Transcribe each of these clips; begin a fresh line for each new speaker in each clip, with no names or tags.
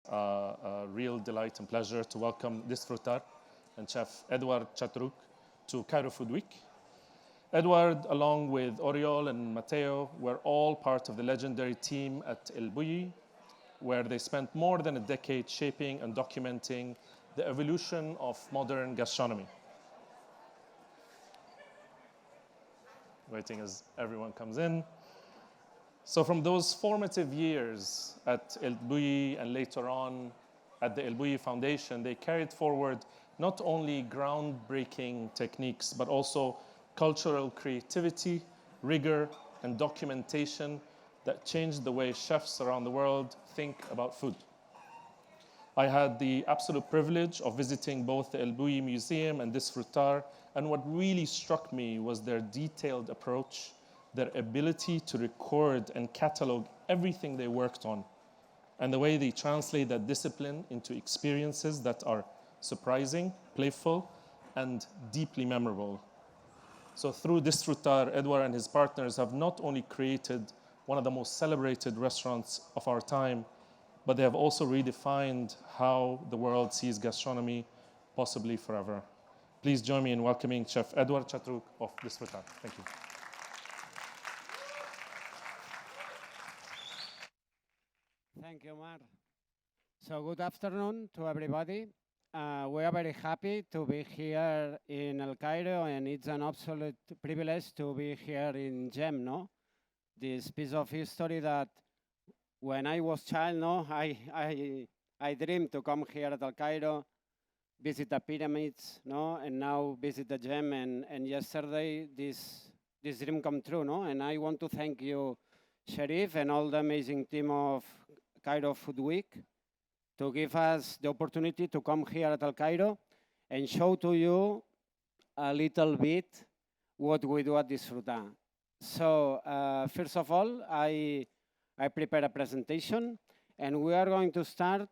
A real delight and pleasure to welcome Disfrutar and Chef Eduard Xatruch to Cairo Food Week. Eduard, along with Oriol and Matteo, were all part of the legendary team at El Bulli, where they spent more than a decade shaping and documenting the evolution of modern gastronomy. Waiting as everyone comes in. So from those formative years at El Bulli and later on at the El Bulli Foundation, they carried forward not only groundbreaking techniques, but also cultural creativity, rigor, and documentation that changed the way chefs around the world think about food. I had the absolute privilege of visiting both the El Bulli Museum and Disfrutar, and what really struck me was their detailed approach, their ability to record and catalog everything they worked on, and the way they translate that discipline into experiences that are surprising, playful, and deeply memorable. So through Disfrutar, Eduard and his partners have not only created one of the most celebrated restaurants of our time, but they have also redefined how the world sees gastronomy, possibly forever. Please join me in welcoming Chef Eduard Xatruch of Disfrutar. Thank you.
Thank you, Mar. So good afternoon to everybody. We are very happy to be here in El Cairo, and it's an absolute privilege to be here in GEM, no? This piece of history that when I was child, no, I dreamed to come here at El Cairo, visit the pyramids, no, and now visit the GEM, and yesterday this dream come true, no? And I want to thank you, Sherif, and all the amazing team of Cairo Food Week to give us the opportunity to come here at El Cairo and show to you a little bit what we do at Disfrutar. So first of all, I prepared a presentation, and we are going to start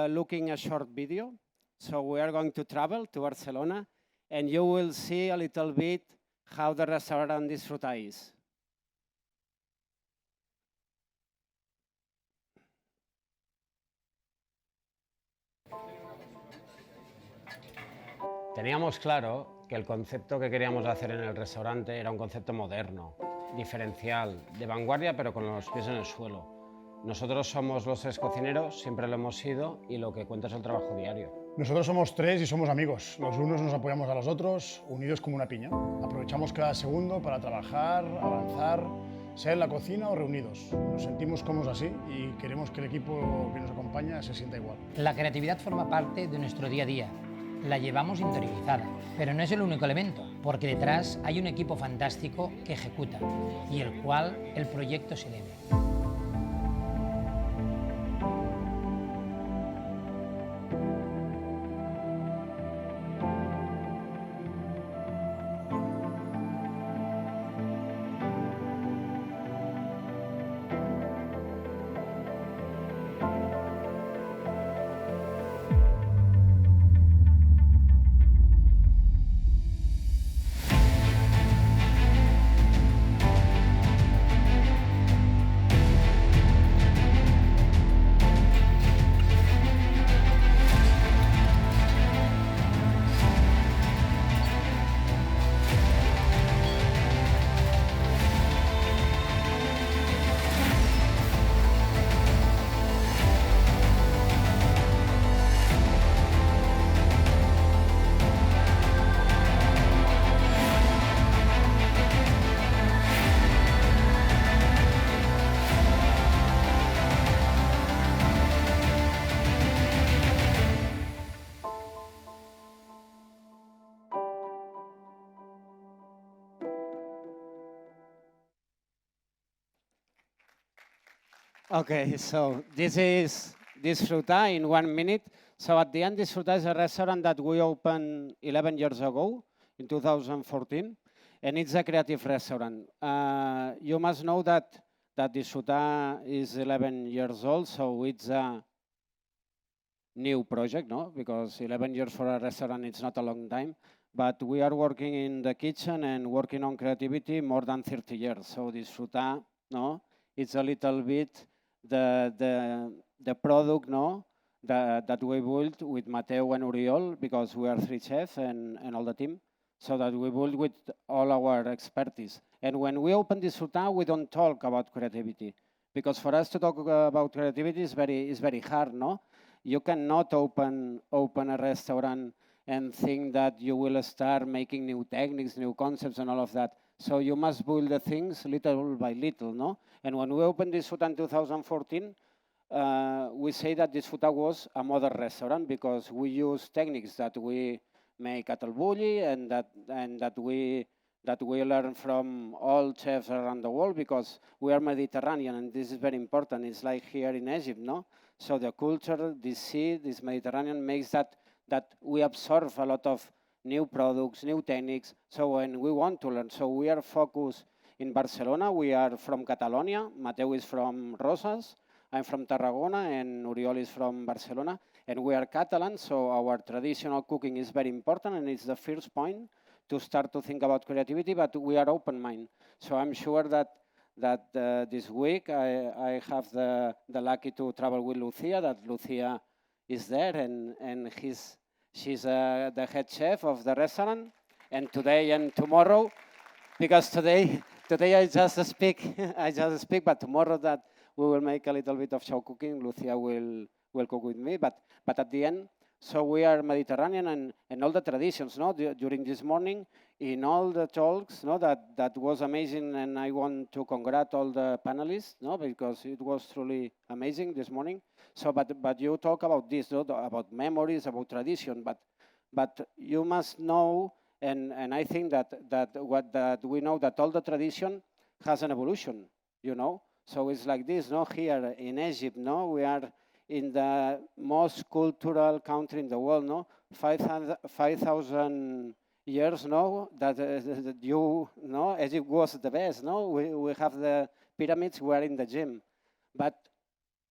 looking a short video. So we are going to travel to Barcelona, and you will see a little bit how the restaurant Disfrutar is. Teníamos claro que el concepto que queríamos hacer en el restaurante era un concepto moderno, diferencial, de vanguardia, pero con los pies en el suelo. Nosotros somos los tres cocineros, siempre lo hemos sido, y lo que cuenta es el trabajo diario.
Nosotros somos tres y somos amigos. Los unos nos apoyamos a los otros, unidos como una piña. Aprovechamos cada segundo para trabajar, avanzar, sea en la cocina o reunidos. Nos sentimos cómodos así y queremos que el equipo que nos acompaña se sienta igual.
La creatividad forma parte de nuestro día a día. La llevamos interiorizada, pero no es el único elemento, porque detrás hay un equipo fantástico que ejecuta y el cual el proyecto se debe.
Okay, so this is Disfrutar in 1 minute. So at the end, Disfrutar is a restaurant that we opened 11 years ago, in 2014, and it's a creative restaurant. You must know that Disfrutar is 11 years old, so it's a new project, no? Because 11 years for a restaurant, it's not a long time. But we are working in the kitchen and working on creativity more than 30 years. So Disfrutar, no? It's a little bit the product, no? that we built with Mateo and Uriol, because we are 3 chefs and all the team, so that we build with all our expertise. And when we open Disfrutar, we don't talk about creativity, because for us to talk about creativity is very hard, no? You cannot open a restaurant and think that you will start making new techniques, new concepts, and all of that. So you must build the things little by little, no? And when we opened Disfrutar in 2014, we say that Disfrutar was a modern restaurant because we use techniques that we make at El Bulli and that we learn from all chefs around the world, because we are Mediterranean, and this is very important. It's like here in Egypt, no? So the culture, this sea, this Mediterranean makes that we absorb a lot of new products, new techniques. So when we want to learn, so we are focused in Barcelona. We are from Catalonia. Mateo is from Roses. I'm from Tarragona, and Uriol is from Barcelona. And we are Catalan, so our traditional cooking is very important, and it's the first point to start to think about creativity, but we are open-minded. So I'm sure that this week I have the lucky to travel with Lucia, that Lucia is there, and she's the head chef of the restaurant, and today and tomorrow, because today I just speak, but tomorrow that we will make a little bit of show cooking, Lucia will cook with me, but at the end, so we are Mediterranean and all the traditions, no? During this morning, in all the talks, no, that was amazing, and I want to congratulate all the panelists, no, because it was truly amazing this morning. So, but you talk about this, no, about memories, about tradition, but you must know, and I think that we know that all the tradition has an evolution, you know. So it's like this, no, here in Egypt, no, we are in the most cultural country in the world, no, 5,000 years, no, that you know, Egypt was the best, no, we have the pyramids, we are in the gym, but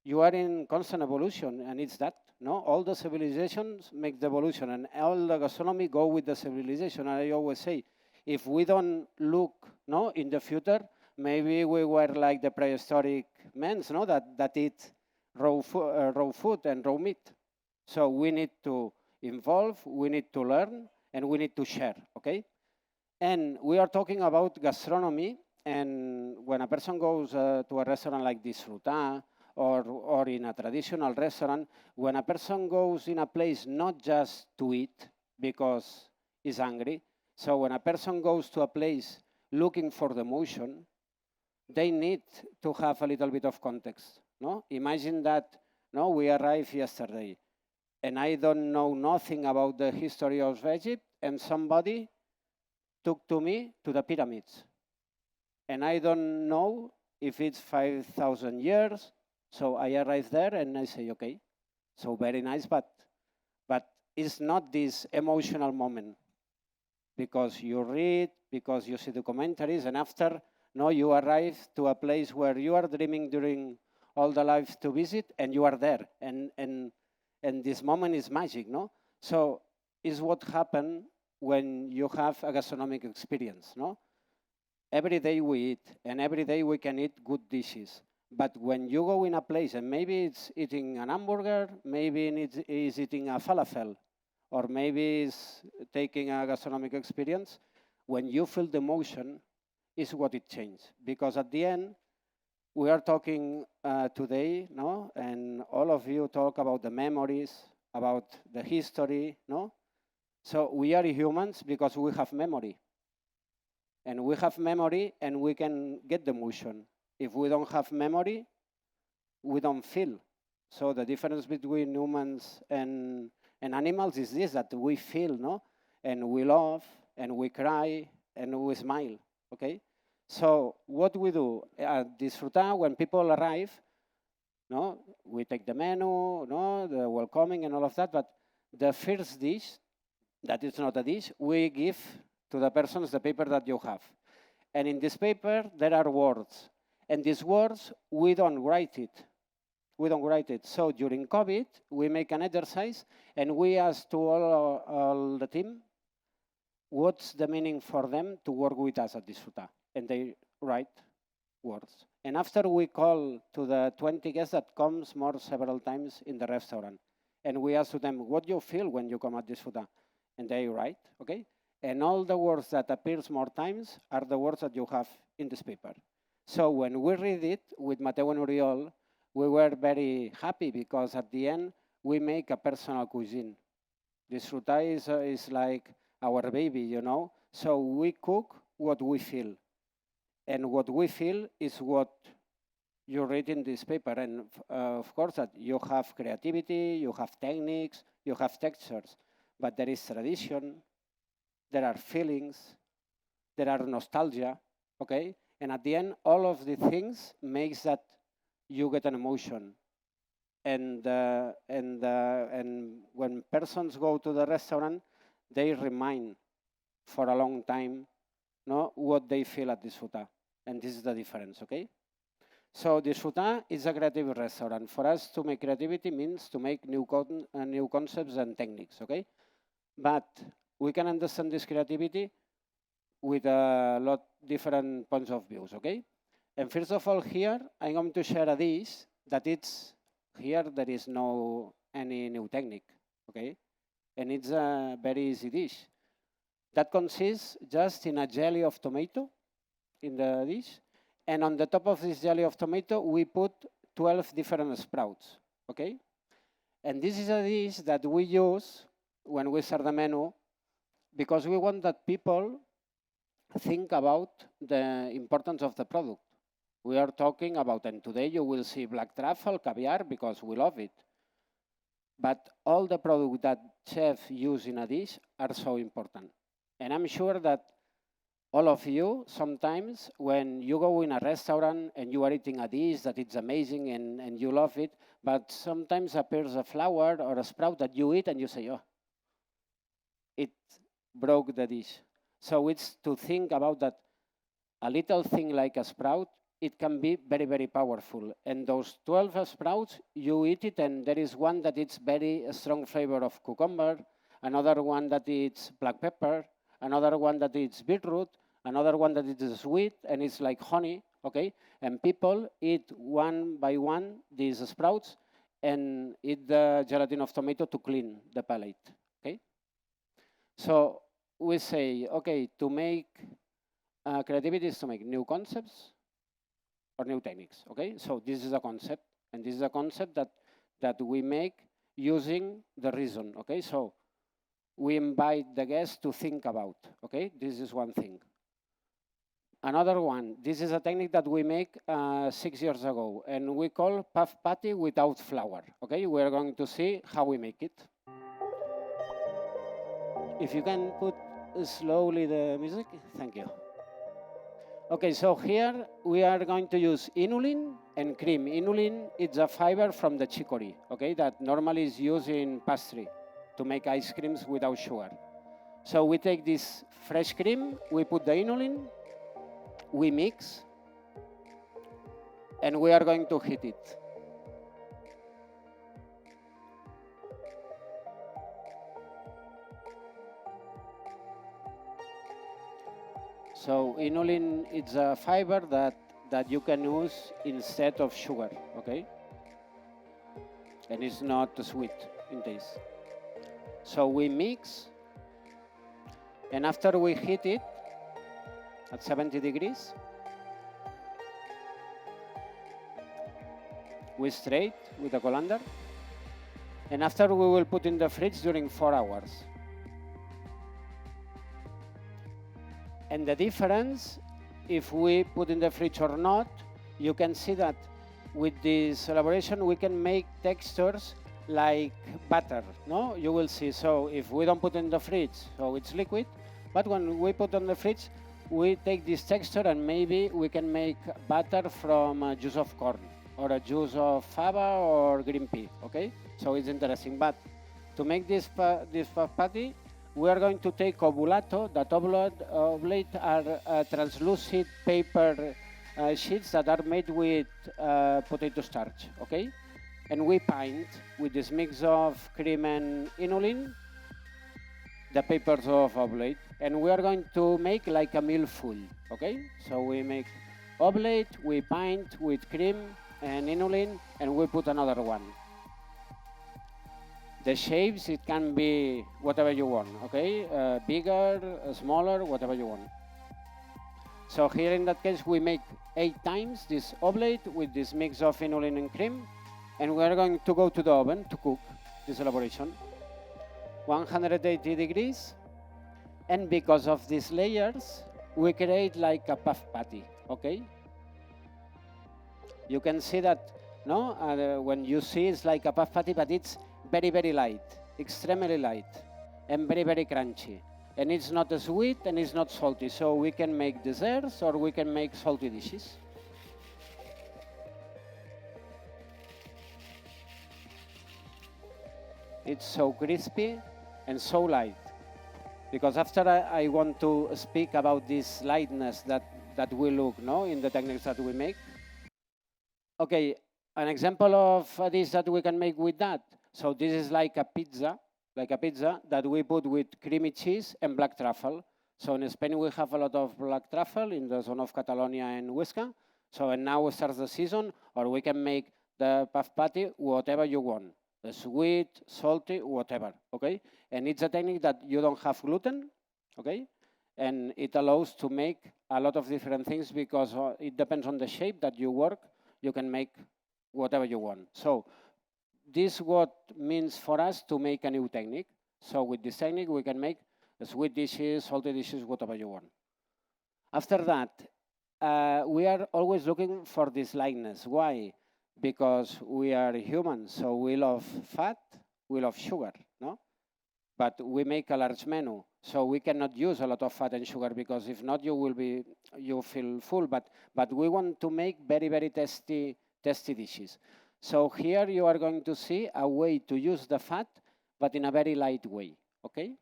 you are in constant evolution, and it's that, no, all the civilizations make the evolution, and all the gastronomy go with the civilization. I always say, if we don't look, no, in the future, maybe we were like the prehistoric men, no, that eat raw food and raw meat. So we need to evolve, we need to learn, and we need to share, okay? And we are talking about gastronomy, and when a person goes to a restaurant like Disfrutar, or in a traditional restaurant, when a person goes in a place not just to eat because he's hungry, so when a person goes to a place looking for the emotion, they need to have a little bit of context. No? Imagine that, no, we arrived yesterday, and I don't know nothing about the history of Egypt, and somebody took to me to the pyramids. And I don't know if it's 5,000 years, so I arrive there and I say, okay, so very nice, but it's not this emotional moment, because you read, because you see the commentaries, and after, no, you arrive to a place where you are dreaming during all the life to visit, and you are there, and this moment is magic, no? So it's what happens when you have a gastronomic experience, no? Every day we eat, and every day we can eat good dishes. But when you go in a place, and maybe it's eating an hamburger, maybe it's eating a falafel, or maybe it's taking a gastronomic experience, when you feel the emotion, is what it changes. Because at the end, we are talking today, no? And all of you talk about the memories, about the history, no? So we are humans because we have memory. And we have memory, and we can get the emotion. If we don't have memory, we don't feel. So the difference between humans and animals is this, that we feel, no? And we love, and we cry, and we smile, okay? So what we do at Disfrutar, when people arrive, no, we take the menu, no, the welcoming and all of that, but the first dish, that is not a dish, we give to the persons the paper that you have. And in this paper, there are words. And these words, we don't write it. We don't write it. So during COVID, we make an exercise, and we ask to all the team, what's the meaning for them to work with us at Disfrutar? And they write words. And after we call to the 20 guests that comes more several times in the restaurant. And we ask them, what do you feel when you come at Disfrutar? And they write, okay? And all the words that appears more times are the words that you have in this paper. So when we read it with Mateo and Oriol, we were very happy because at the end, we make a personal cuisine. Disfrutar is like our baby, you know? So we cook what we feel. And what we feel is what you read in this paper. And of course, that you have creativity, you have techniques, you have textures, but there is tradition, there are feelings, there are nostalgia, okay? And at the end, all of the things makes that you get an emotion. And when persons go to the restaurant, they remind for a long time, no, what they feel at Disfrutar. And this is the difference, okay? So Disfrutar is a creative restaurant. For us, to make creativity means to make new concepts and techniques, okay? But we can understand this creativity with a lot different points of views, okay? And first of all, here, I'm going to share a dish that it's, here there is no any new technique, okay? And it's a very easy dish. That consists just in a jelly of tomato in the dish. And on the top of this jelly of tomato, we put 12 different sprouts, okay? And this is a dish that we use when we serve the menu because we want that people think about the importance of the product. We are talking about, and today you will see black truffle, caviar, because we love it. But all the products that chefs use in a dish are so important. And I'm sure that all of you, sometimes when you go in a restaurant and you are eating a dish that it's amazing and you love it, but sometimes appears a flower or a sprout that you eat and you say, oh, it broke the dish. So it's to think about that a little thing like a sprout, it can be very, very powerful. And those 12 sprouts, you eat it and there is one that it's very strong flavor of cucumber, another one that it's black pepper, another one that it's beetroot, another one that is sweet and it's like honey, okay? And people eat one by one these sprouts and eat the gelatin of tomato to clean the palate, okay? So we say, okay, to make creativity is to make new concepts or new techniques, okay? So this is a concept, and this is a concept that we make using the reason, okay? So we invite the guests to think about, okay? This is one thing. Another one, this is a technique that we make 6 years ago, and we call puff patty without flour, okay? We're going to see how we make it. If you can put slowly the music, thank you. Okay, so here we are going to use inulin and cream. Inulin is a fiber from the chicory, okay, that normally is used in pastry to make ice creams without sugar. So we take this fresh cream, we put the inulin, we mix, and we are going to heat it. So inulin is a fiber that you can use instead of sugar, okay? And it's not sweet in taste. So we mix, and after we heat it at 70 degrees, we straight with the colander, and after we will put in the fridge during 4 hours. And the difference, if we put in the fridge or not, you can see that with this elaboration, we can make textures like butter, no? You will see, so if we don't put in the fridge, so it's liquid, but when we put on the fridge, we take this texture and maybe we can make butter from a juice of corn or a juice of fava or green pea, okay? So it's interesting, but to make this puff patty, we are going to take obulato. That oblate are translucent paper sheets that are made with potato starch, okay? And we paint with this mix of cream and inulin the papers of oblate. And we are going to make like a meal full, okay? So we make oblate, we paint with cream and inulin, and we put another one. The shapes, it can be whatever you want, okay? Bigger, smaller, whatever you want. So here in that case, we make 8 times this oblate with this mix of inulin and cream, and we are going to go to the oven to cook this elaboration. 180 degrees, and because of these layers, we create like a puff patty, okay? You can see that, no? When you see it's like a puff patty, but it's very, very light, extremely light, and very, very crunchy. And it's not sweet and it's not salty, so we can make desserts or we can make salty dishes. It's so crispy and so light. Because after I want to speak about this lightness that we look, no, in the techniques that we make. Okay, an example of a dish that we can make with that. So this is like a pizza that we put with creamy cheese and black truffle. So in Spain we have a lot of black truffle in the zone of Catalonia and Huesca. So and now starts the season, or we can make the puff patty whatever you want. The sweet, salty, whatever, okay? And it's a technique that you don't have gluten, okay? And it allows to make a lot of different things because it depends on the shape that you work. You can make whatever you want. So this what means for us to make a new technique. So with this technique, we can make sweet dishes, salty dishes, whatever you want. After that, we are always looking for this lightness. Why? Because we are humans, so we love fat, we love sugar, no? But we make a large menu, so we cannot use a lot of fat and sugar because if not, you feel full. But we want to make very, very tasty dishes. So here you are going to see a way to use the fat, but in a very light way, okay?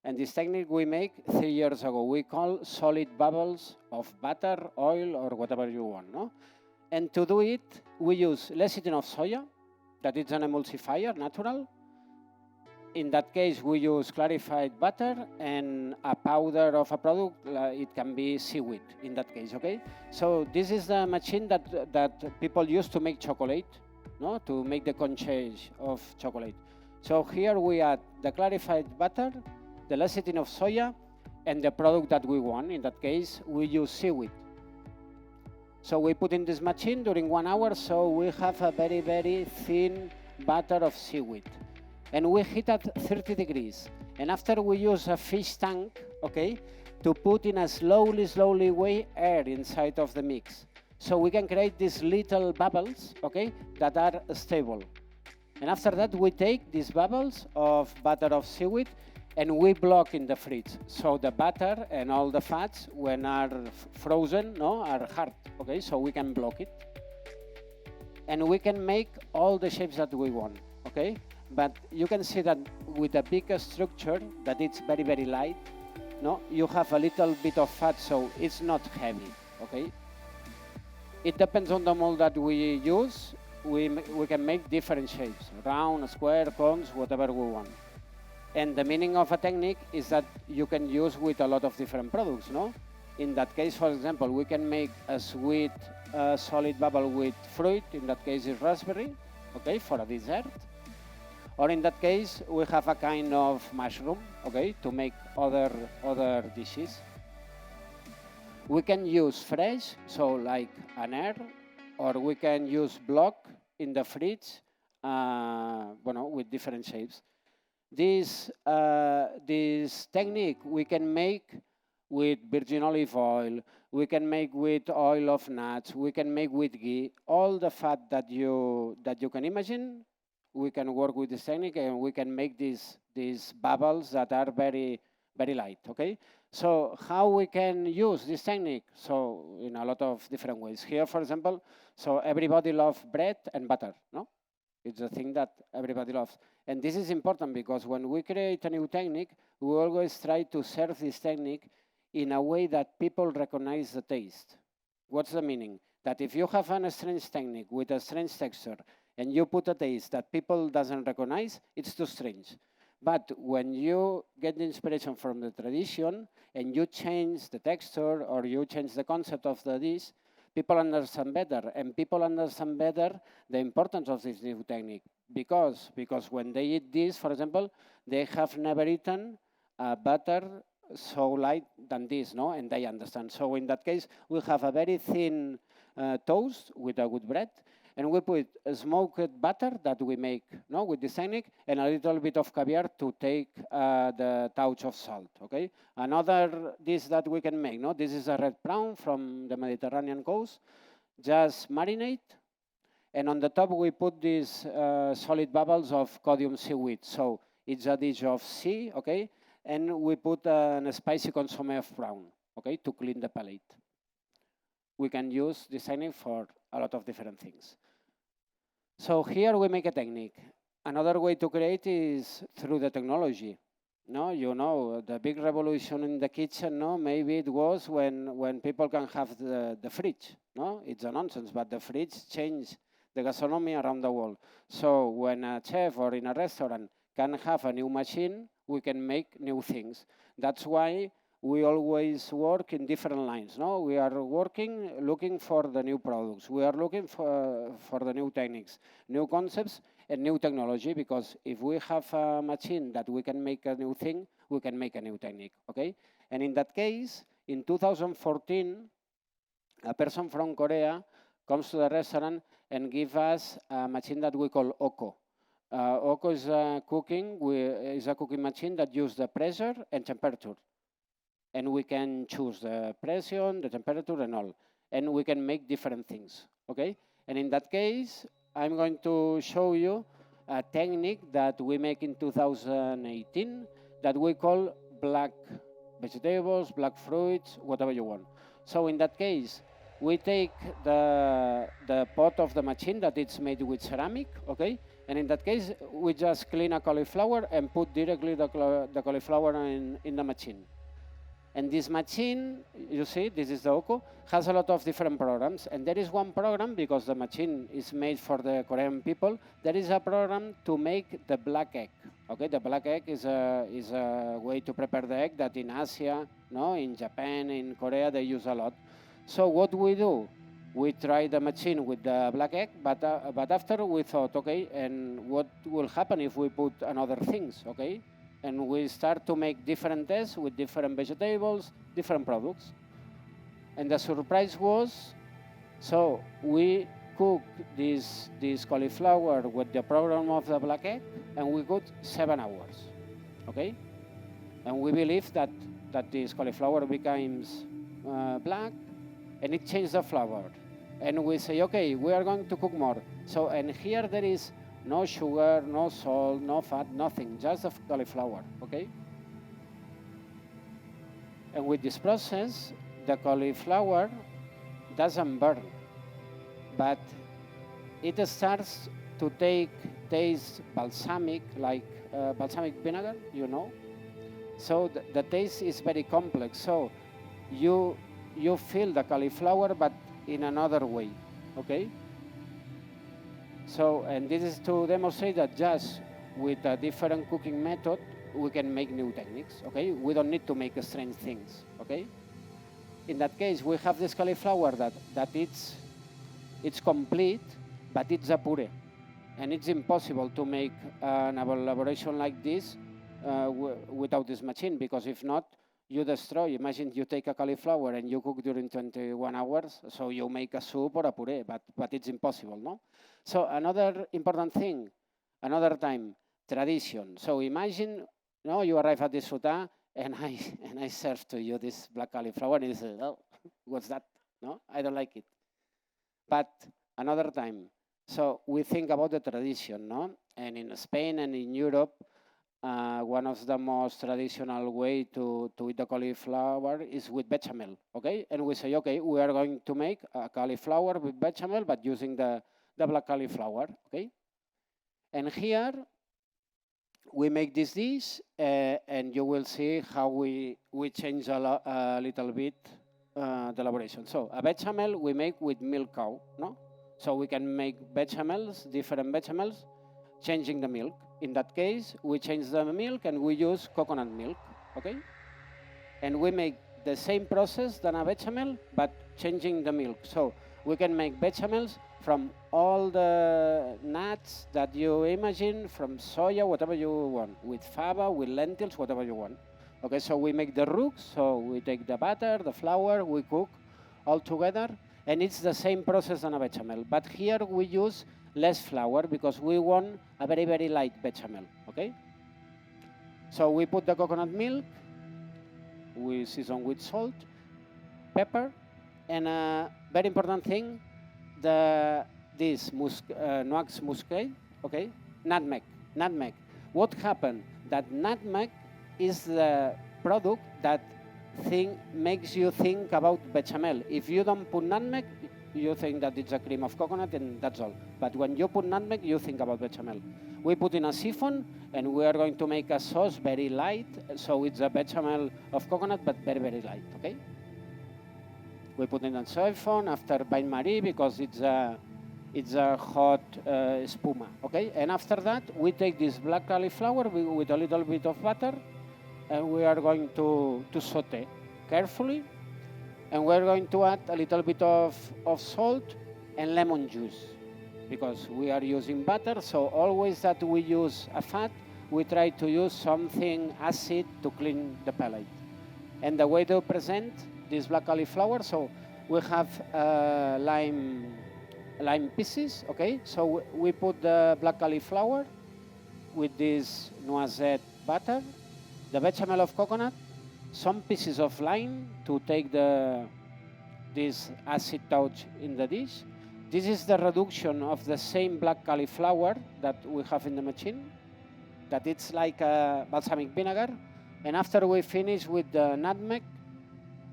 And this technique we make 3 years ago. We call solid bubbles of butter, oil, or whatever you want, no? And to do it, we use lecithin of soya, that is an emulsifier, natural. In that case, we use clarified butter and a powder of a product. It can be seaweed in that case, okay? So this is the machine that people use to make chocolate, no? To make the conchage of chocolate. So here we add the clarified butter, the lecithin of soya, and the product that we want. In that case, we use seaweed. So we put in this machine during 1 hour, so we have a very, very thin butter of seaweed. And we heat at 30 degrees. And after we use a fish tank, okay, to put in a slowly way air inside of the mix. So we can create these little bubbles, okay, that are stable. And after that, we take these bubbles of butter of seaweed and we block in the fridge. So the butter and all the fats, when are frozen, no, are hard, okay? So we can block it. And we can make all the shapes that we want, okay? But you can see that with a bigger structure, that it's very, very light, no? You have a little bit of fat, so it's not heavy, okay? It depends on the mold that we use. We can make different shapes, round, square, cones, whatever we want. And the meaning of a technique is that you can use with a lot of different products, no? In that case, for example, we can make a sweet solid bubble with fruit. In that case, it's raspberry, okay, for a dessert. Or in that case, we have a kind of mushroom, okay, to make other dishes. We can use fresh, so like an air, or we can use block in the fridge, with different shapes. This technique we can make with virgin olive oil, we can make with oil of nuts, we can make with ghee, all the fat that you can imagine. We can work with this technique and we can make these bubbles that are very, very light, okay? So how we can use this technique? So in a lot of different ways. Here, for example, so everybody loves bread and butter, no? It's a thing that everybody loves. And this is important because when we create a new technique, we always try to serve this technique in a way that people recognize the taste. What's the meaning? That if you have a strange technique with a strange texture and you put a taste that people doesn't recognize, it's too strange. But when you get the inspiration from the tradition and you change the texture or you change the concept of the dish, people understand better, and people understand better the importance of this new technique. Because when they eat this, for example, they have never eaten butter so light than this, no? And they understand. So in that case, we have a very thin toast with a good bread, and we put a smoked butter that we make, no, with this technique, and a little bit of caviar to take the touch of salt, okay? Another dish that we can make, no? This is a red prawn from the Mediterranean coast. Just marinate, and on the top we put these solid bubbles of codium seaweed. So it's a dish of sea, okay? And we put a spicy consomme of prawn, okay, to clean the palate. We can use this technique for a lot of different things. So here we make a technique. Another way to create is through the technology. No, you know, the big revolution in the kitchen, no, maybe it was when people can have the fridge, no? It's a nonsense, but the fridge changed the gastronomy around the world. So when a chef or in a restaurant can have a new machine, we can make new things. That's why we always work in different lines, no? We are looking for the new products. We are looking for the new techniques, new concepts, and new technology, because if we have a machine that we can make a new thing, we can make a new technique, okay? And in that case, in 2014, a person from Korea comes to the restaurant and gives us a machine that we call Oko. Oko is a cooking machine that uses the pressure and temperature. And we can choose the pressure, the temperature, and all. And we can make different things, okay? And in that case, I'm going to show you a technique that we make in 2018 that we call black vegetables, black fruits, whatever you want. So in that case, we take the pot of the machine that it's made with ceramic, okay? And in that case, we just clean a cauliflower and put directly the cauliflower in the machine. And this machine, you see, this is the Oko, has a lot of different programs. And there is one program, because the machine is made for the Korean people, there is a program to make the black egg. Okay, the black egg is a way to prepare the egg that in Asia, no, in Japan, in Korea, they use a lot. So what we do, we try the machine with the black egg, but after we thought, okay, and what will happen if we put another things, okay? And we start to make different tests with different vegetables, different products. And the surprise was, so we cook this cauliflower with the program of the black egg, and we cooked 7 hours, okay? And we believe that this cauliflower becomes black, and it changed the flavor. And we say, okay, we are going to cook more. So, and here there is no sugar, no salt, no fat, nothing, just the cauliflower, okay? And with this process, the cauliflower doesn't burn, but it starts to taste balsamic, like balsamic vinegar, you know? So the taste is very complex. So you feel the cauliflower, but in another way, okay? So, and this is to demonstrate that just with a different cooking method, we can make new techniques, okay? We don't need to make strange things, okay? In that case, we have this cauliflower that it's complete, but it's a puree. And it's impossible to make an elaboration like this without this machine, because if not, you destroy. Imagine you take a cauliflower and you cook during 21 hours, so you make a soup or a puree, but it's impossible, no? So another important thing, another time, tradition. So imagine, no, you arrive at Disfrutar and I serve to you this black cauliflower and you say, oh, what's that? No, I don't like it. But another time, so we think about the tradition, no? And in Spain and in Europe, one of the most traditional way to eat the cauliflower is with bechamel, okay? And we say, okay, we are going to make a cauliflower with bechamel, but using the black cauliflower, okay? And here, we make this dish, and you will see how we change a little bit the elaboration. So a bechamel we make with milk cow, no? So we can make bechamels, different bechamels, changing the milk. In that case, we change the milk and we use coconut milk, okay? And we make the same process than a bechamel, but changing the milk. So We can make bechamels from all the nuts that you imagine, from soya, whatever you want, with fava, with lentils, whatever you want. Okay, so we make the roux, so we take the butter, the flour, we cook all together, and it's the same process than a bechamel. But here we use less flour because we want a very, very light bechamel, okay? So we put the coconut milk, we season with salt, pepper, and a very important thing, this Noix muscade, okay? Nutmeg. What happened? That nutmeg is the product that makes you think about bechamel. If you don't put nutmeg, you think that it's a cream of coconut and that's all. But when you put nutmeg, you think about bechamel. We put in a siphon and we are going to make a sauce very light. So it's a bechamel of coconut, but very, very light, okay? We put in a siphon after bain-marie because it's a hot spuma, okay? And after that, we take this black cauliflower with a little bit of butter and we are going to saute carefully. And we're going to add a little bit of salt and lemon juice because we are using butter. So always that we use a fat, we try to use something acid to clean the palate. And the way to present this black cauliflower, so we have lime pieces, okay? So we put the black cauliflower with this noisette butter, the bechamel of coconut, some pieces of lime to take this acid touch in the dish. This is the reduction of the same black cauliflower that we have in the machine, that it's like a balsamic vinegar. And after we finish with the nutmeg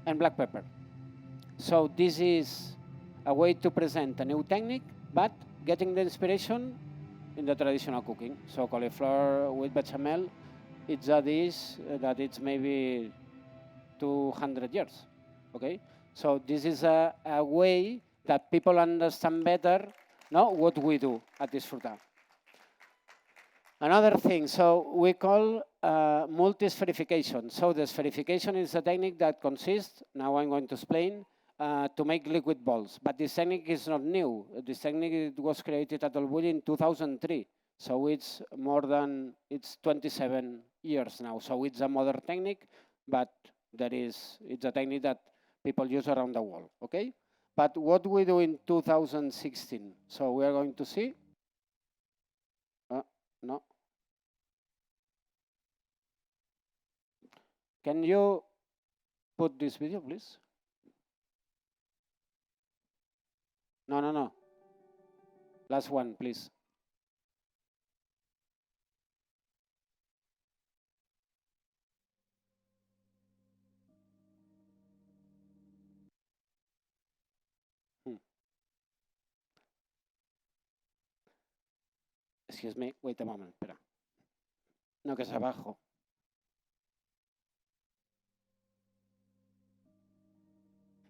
and black pepper. So this is a way to present a new technique, but getting the inspiration in the traditional cooking. So cauliflower with bechamel, it's a dish that it's maybe 200 years, okay? So this is a way that people understand better what we do at Disfrutar. Another thing, so we call multi-spherification. So the spherification is a technique that consists, now I'm going to explain, to make liquid balls. But this technique is not new. This technique was created at Olbuy in 2003. So it's 27 years now. So it's a modern technique, but it's a technique that people use around the world, okay? But what we do in 2016, so we are going to see, no. Can you put this video, please? No. Last one, please. Excuse me, wait a moment, espera. No, que es abajo.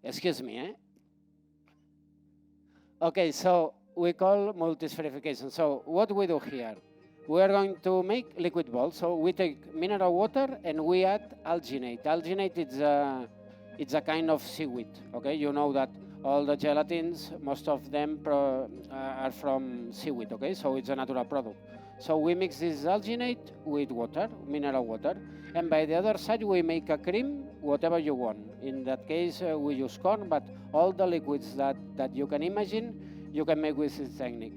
Excuse me, eh? Okay, so we call multi-spherification. So what we do here, we are going to make liquid balls. So we take mineral water and we add alginate. Alginate it's a kind of seaweed, okay? You know that all the gelatins, most of them are from seaweed, okay? So it's a natural product. So we mix this alginate with water, mineral water, and by the other side we make a cream, whatever you want. In that case, we use corn, but all the liquids that you can imagine, you can make with this technique.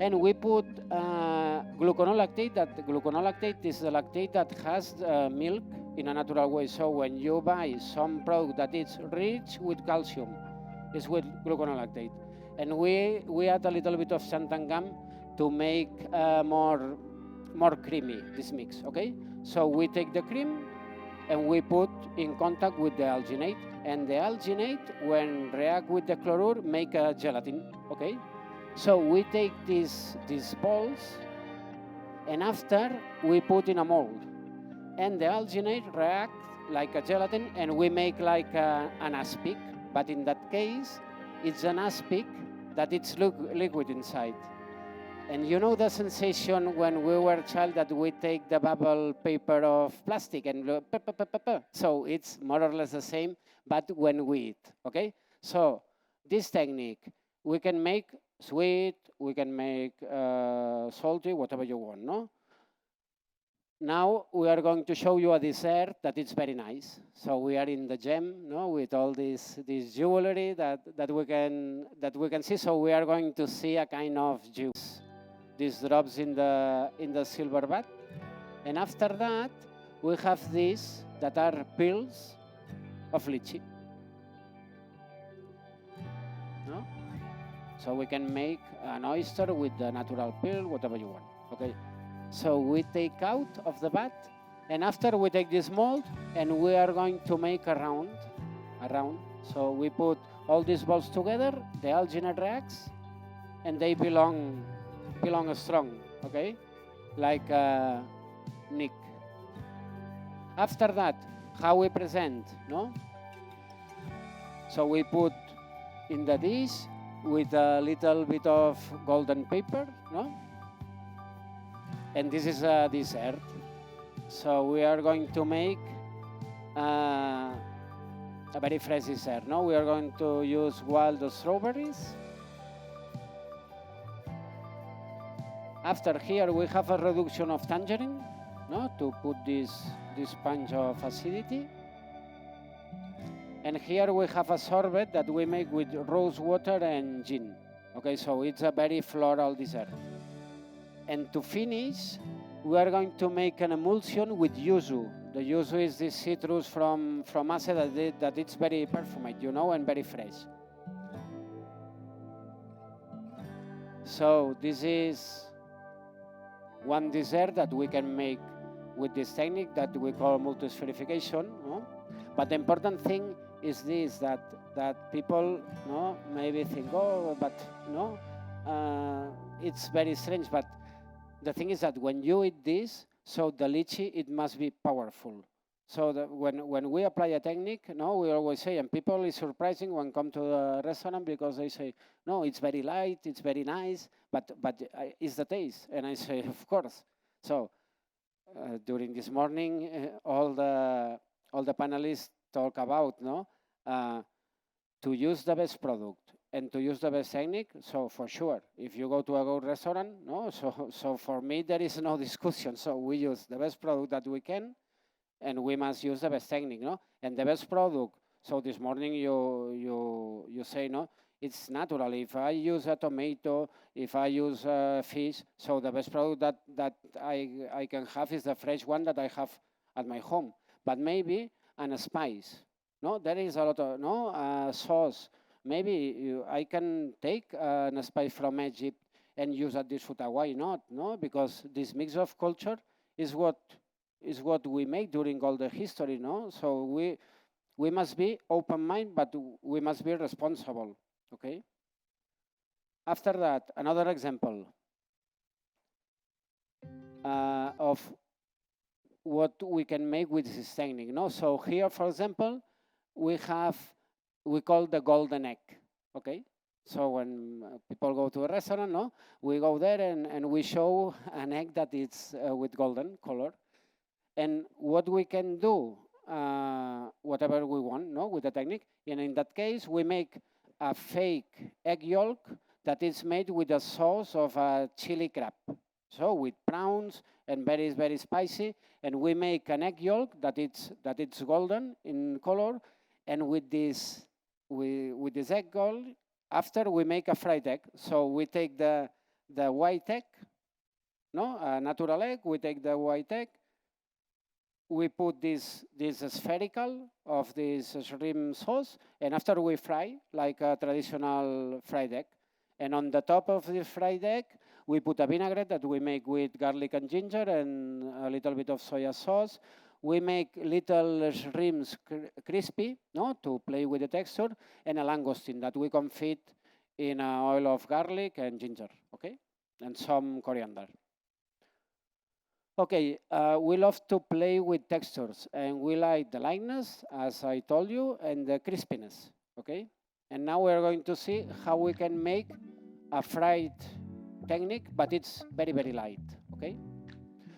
And we put gluconolactate. That gluconolactate is the lactate that has milk in a natural way. So when you buy some product that is rich with calcium, it's with gluconolactate. And we add a little bit of xanthan gum to make more creamy this mix, okay? So we take the cream and we put in contact with the alginate, and the alginate, when react with the chlorure, make a gelatin, okay? So we take these balls, and after we put in a mold, and the alginate react like a gelatin, and we make like an aspic, but in that case, it's an aspic that it's liquid inside. And you know the sensation when we were a child that we take the bubble paper of plastic and so it's more or less the same, but when we eat, okay? So this technique we can make sweet, we can make salty, whatever you want, no? Now we are going to show you a dessert that is very nice. So we are in the gem, no, with all this jewelry that we can see. So we are going to see a kind of juice. This drops in the silver vat, and after that we have these that are pills of lychee. No? So we can make an oyster with the natural pill, whatever you want. Okay. So we take out of the vat, and after we take this mold, and we are going to make a round. So we put all these balls together, the alginate reacts, and they belong strong, okay? Like Nick. After that, how we present, no? So we put in the dish with a little bit of golden paper, no? And this is a dessert. So we are going to make a very fresh dessert. No, we are going to use wild strawberries. After here, we have a reduction of tangerine, no, to put this punch of acidity. And here we have a sorbet that we make with rose water and gin. Okay, so it's a very floral dessert. And to finish, we are going to make an emulsion with yuzu. The yuzu is this citrus from Asia that it's very perfumed, you know, and very fresh. So this is one dessert that we can make with this technique that we call multispherification. No? But the important thing is this, that people, no, maybe think, oh, but no, it's very strange. But the thing is that when you eat this, so the lychee, it must be powerful. So that when we apply a technique, no, we always say, and people is surprising when come to the restaurant because they say, no, it's very light, it's very nice, but it's the taste. And I say, of course. So during this morning, all the panelists talk about, no, to use the best product and to use the best technique. So for sure, if you go to a good restaurant, no, so for me there is no discussion. So we use the best product that we can, and we must use the best technique, no? And the best product. So this morning you say, no, it's natural. If I use a tomato, if I use fish, so the best product that I can have is the fresh one that I have at my home. But maybe a spice, no? There is a lot of sauce. Maybe I can take a spice from Egypt and use at Disfrutar. Why not? No, because this mix of culture is what we make during all the history. No, so we must be open-minded, but we must be responsible. Okay. After that, another example of what we can make with this technique. No, so here, for example, we call the golden egg. Okay. So when people go to a restaurant, no, we go there and we show an egg that is with golden color. And what we can do, whatever we want, no, with the technique. And in that case, we make a fake egg yolk that is made with a sauce of a chili crab. So with prawns and very, very spicy. And we make an egg yolk that it's golden in color. And with this egg yolk, after we make a fried egg. So we take the white egg, no, a natural egg. We take the white egg. We put this spherical of this shrimp sauce, and after we fry like a traditional fried egg. And on the top of the fried egg, we put a vinaigrette that we make with garlic and ginger and a little bit of soya sauce. We make little shrimps crispy, no, to play with the texture, and a langoustine that we confit in oil of garlic and ginger, okay, and some coriander. Okay, we love to play with textures, and we like the lightness, as I told you, and the crispiness, okay? And now we're going to see how we can make a fried technique, but it's very, very light, okay?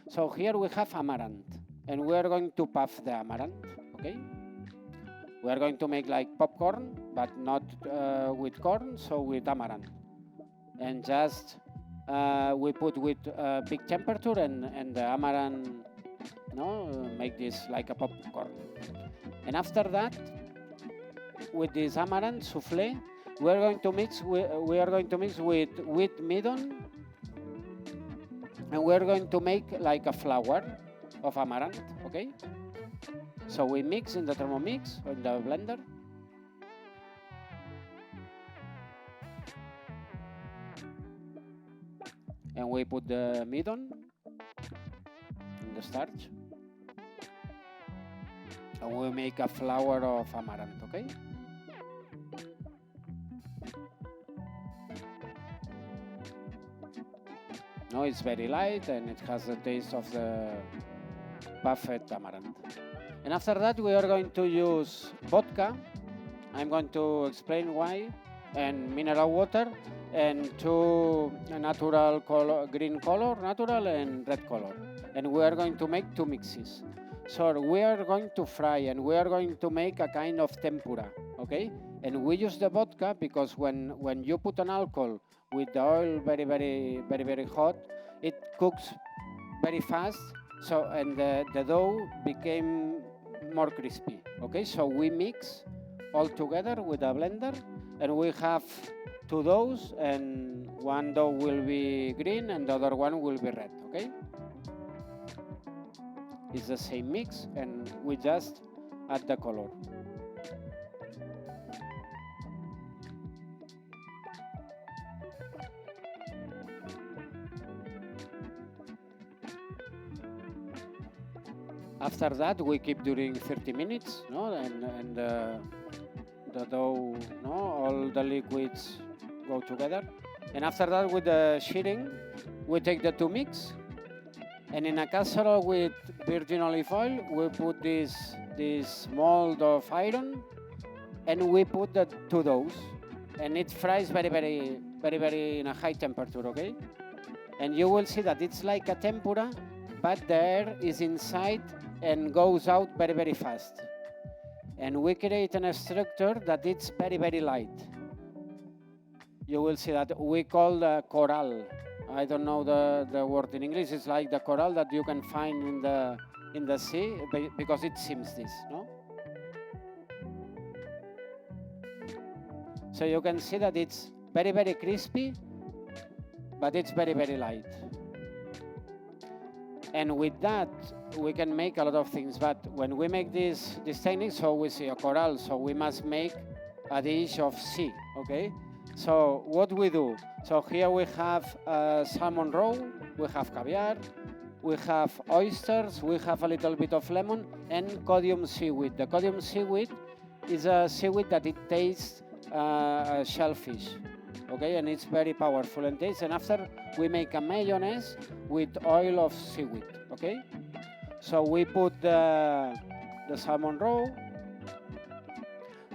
So here we have amaranth, and we are going to puff the amaranth, okay? We are going to make like popcorn, but not with corn, so with amaranth. And just we put with big temperature and the amaranth, make this like a popcorn. And after that, with this amaranth souffle, we are going to mix with wheat midon, and we are going to make like a flour of amaranth. Okay. So we mix in the Thermomix or in the blender. And we put the midon in the starch. And we make a flour of amaranth, okay? No, it's very light and it has the taste of the buffet amaranth. And after that, we are going to use vodka. I'm going to explain why, and mineral water, and two natural color, green color, natural, and red color. And we are going to make two mixes. So we are going to fry, and we are going to make a kind of tempura, okay? And we use the vodka because when you put an alcohol with the oil very hot, it cooks very fast. So, and the dough became more crispy, okay? So we mix all together with a blender, and we have two doughs, and one dough will be green and the other one will be red, okay? It's the same mix, and we just add the color. After that, we keep during 30 minutes, and the dough, all the liquids go together. And after that, with the shearing, we take the two mix, and in a casserole with virgin olive oil, we put this mold of iron, and we put the two doughs, and it fries very in a high temperature, okay? And you will see that it's like a tempura, but the air is inside and goes out very fast. And we create a structure that it's very light. You will see that we call the coral. I don't know the word in English. It's like the coral that you can find in the sea because it seems this, no? So you can see that it's very crispy, but it's very light. And with that, we can make a lot of things. But when we make this technique, so we see a coral, so we must make a dish of sea, okay? So what we do? So here we have salmon roe, we have caviar, we have oysters, we have a little bit of lemon, and codium seaweed. The codium seaweed is a seaweed that it tastes shellfish, okay, and it's very powerful in taste. And after we make a mayonnaise with oil of seaweed, okay. So we put the salmon roe.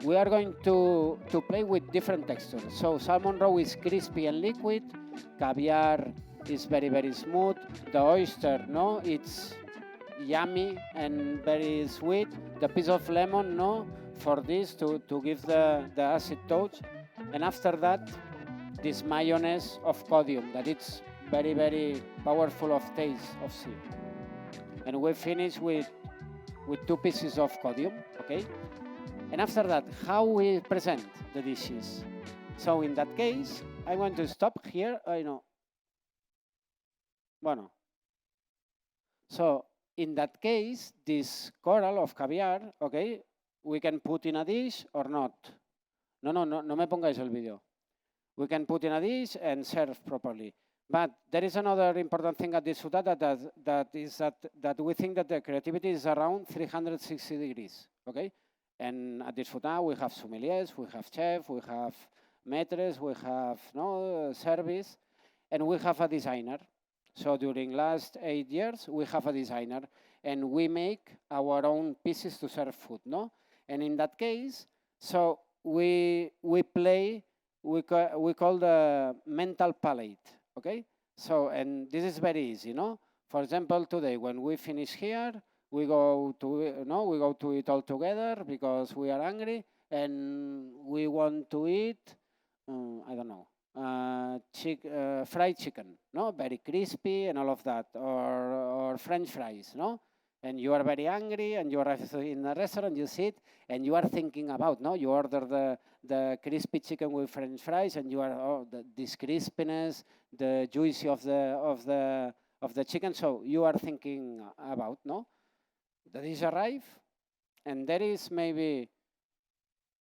We are going to play with different textures. So salmon roe is crispy and liquid. Caviar is very smooth. The oyster, it's yummy and very sweet. The piece of lemon, for this to give the acid touch. And after that, this mayonnaise of codium that it's very powerful of taste of sea. And we finish with two pieces of codium, okay? And after that, how we present the dishes. So in that case, I'm going to stop here. Bueno. So in that case, this coral of caviar, okay, we can put in a dish or not. No me pongáis el vídeo. We can put in a dish and serve properly. But there is another important thing at Disfrutar that we think that the creativity is around 360 degrees, okay? And at Disfrutar, we have sommeliers, we have chefs, we have maîtres, we have service, and we have a designer. So during last 8 years, we have a designer, and we make our own pieces to serve food, And in that case, so we play, we call the mental palette, okay? So, and this is very easy, For example, today, when we finish here, we go to eat all together because we are hungry and we want to eat, I don't know, fried chicken, no, very crispy and all of that, or French fries, no, and you are very hungry and you are in a restaurant, you sit and you are thinking about, no, you order the crispy chicken with French fries and you are this crispiness, the juicy of the chicken, so you are thinking about, no, the dish arrive, and there is maybe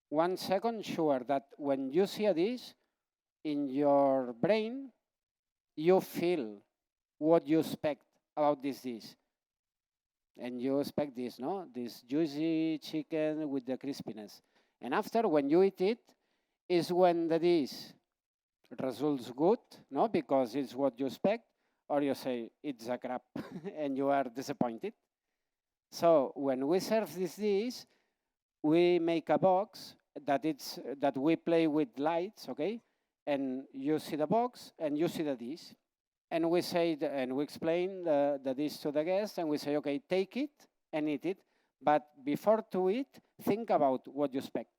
1 second sure that when you see a dish, in your brain, you feel what you expect about this dish. And you expect this, no? This juicy chicken with the crispiness. And after, when you eat it, is when the dish results good, no? Because it's what you expect, or you say, it's a crap, and you are disappointed. So when we serve this dish, we make a box that we play with lights, okay? And you see the box and you see the dish. And we say, and we explain the dish to the guest, and we say, okay, take it and eat it. But before to eat, think about what you expect.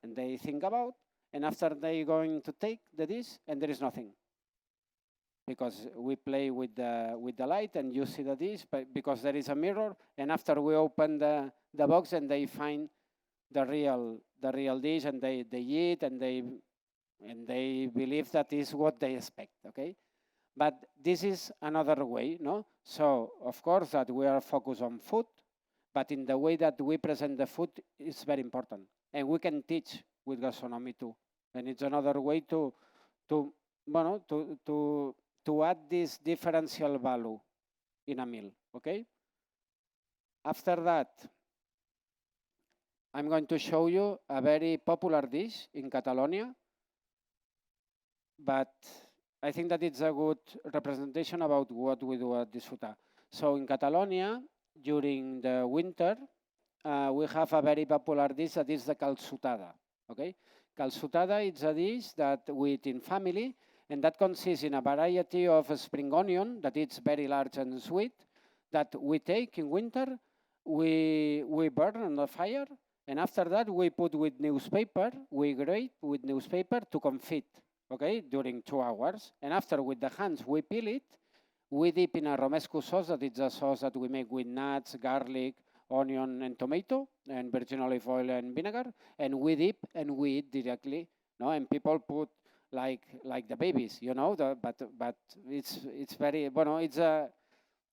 And they think about, and after they going to take the dish, and there is nothing. Because we play with the light and you see the dish, but because there is a mirror, and after we open the box and they find the real dish, and they eat and they believe that is what they expect, okay? But this is another way, no? So, of course, that we are focused on food, but in the way that we present the food is very important. And we can teach with gastronomy too. And it's another way to add this differential value in a meal, okay? After that, I'm going to show you a very popular dish in Catalonia, but I think that it's a good representation about what we do at Disfrutar. So in Catalonia, during the winter, we have a very popular dish that is the calçotada, okay? Calçotada is a dish that we eat in family, and that consists in a variety of spring onion that is very large and sweet, that we take in winter, we burn on the fire, and after that we put with newspaper, we grate with newspaper to confit, okay, during 2 hours. And after, with the hands, we peel it, we dip in a romesco sauce, that is a sauce that we make with nuts, garlic, onion, and tomato, and virgin olive oil and vinegar, and we dip and we eat directly, no? And people put like the babies, you know, but it's very,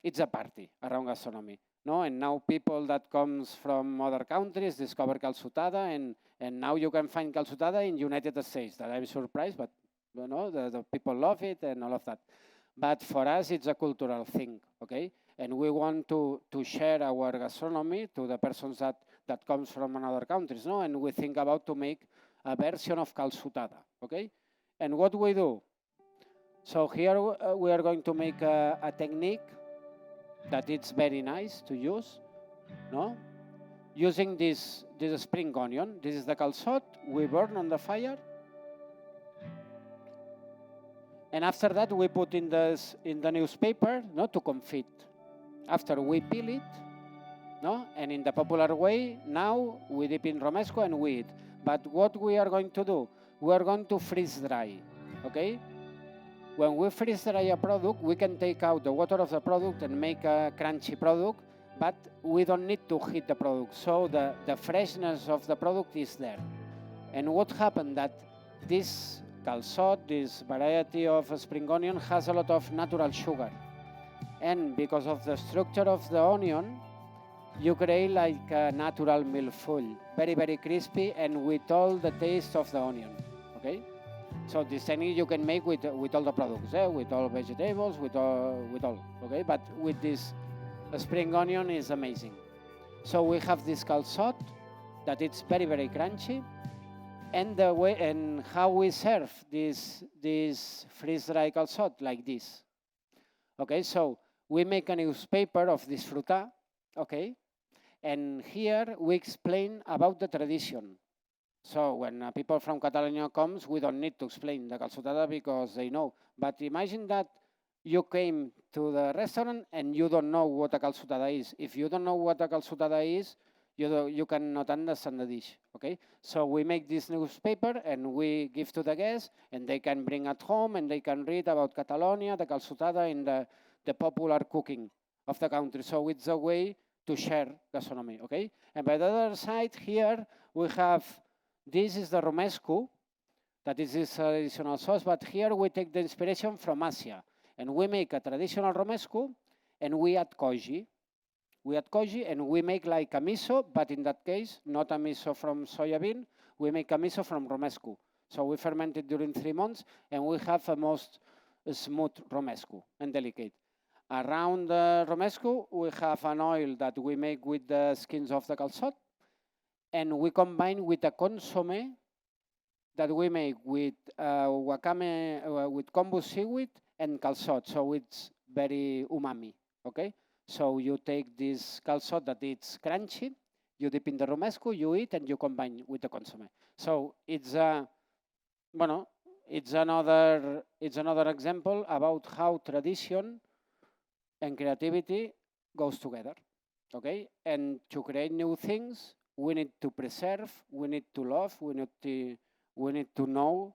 it's a party around gastronomy, no? And now people that comes from other countries discover calçotada, and now you can find calçotada in United States. That I'm surprised, but you know, the people love it and all of that. But for us, it's a cultural thing, okay? And we want to share our gastronomy to the persons that comes from another countries, no? And we think about to make a version of calçotada, okay? And what we do? So here we are going to make a technique that it's very nice to use, no? Using this spring onion. This is the calçot. We burn on the fire. And after that, we put in the newspaper, no, to confit. After we peel it, no, and in the popular way, now we dip in romesco and we eat. But what we are going to do? We are going to freeze dry, okay? When we freeze dry a product, we can take out the water of the product and make a crunchy product, but we don't need to heat the product. So the freshness of the product is there. And what happened that this calçot, this variety of spring onion, has a lot of natural sugar. And because of the structure of the onion, you create like a natural millefeuille, very, very crispy, and with all the taste of the onion, okay? So this technique you can make with all the products, with all vegetables, with all, okay? But with this spring onion is amazing. So we have this calçot that it's very, very crunchy, and the way and how we serve this freeze-dry calçot like this. Okay, so we make a newspaper of Disfrutar, okay? And here we explain about the tradition. So when people from Catalonia comes, we don't need to explain the calçotada because they know. But imagine that you came to the restaurant and you don't know what a calçotada is. If you don't know what a calçotada is, you cannot understand the dish, okay? So we make this newspaper and we give to the guests, and they can bring at home and they can read about Catalonia, the calçotada, and the popular cooking of the country. So it's a way to share gastronomy, okay? And by the other side here, we have, this is the romesco, that is this traditional sauce, but here we take the inspiration from Asia, and we make a traditional romesco, and we add koji. We add koji, and we make like a miso, but in that case, not a miso from soya bean, we make a miso from romesco. So we ferment it during 3 months, and we have a most smooth romesco and delicate. Around the romesco, we have an oil that we make with the skins of the calçot, and we combine with a consommé that we make with wakame, with kombu seaweed and calçot, so it's very umami, okay? So you take this calçot that it's crunchy, you dip in the romesco, you eat, and you combine with the consommé. So it's it's another example about how tradition and creativity goes together, okay? And to create new things, we need to preserve, we need to love, we need to know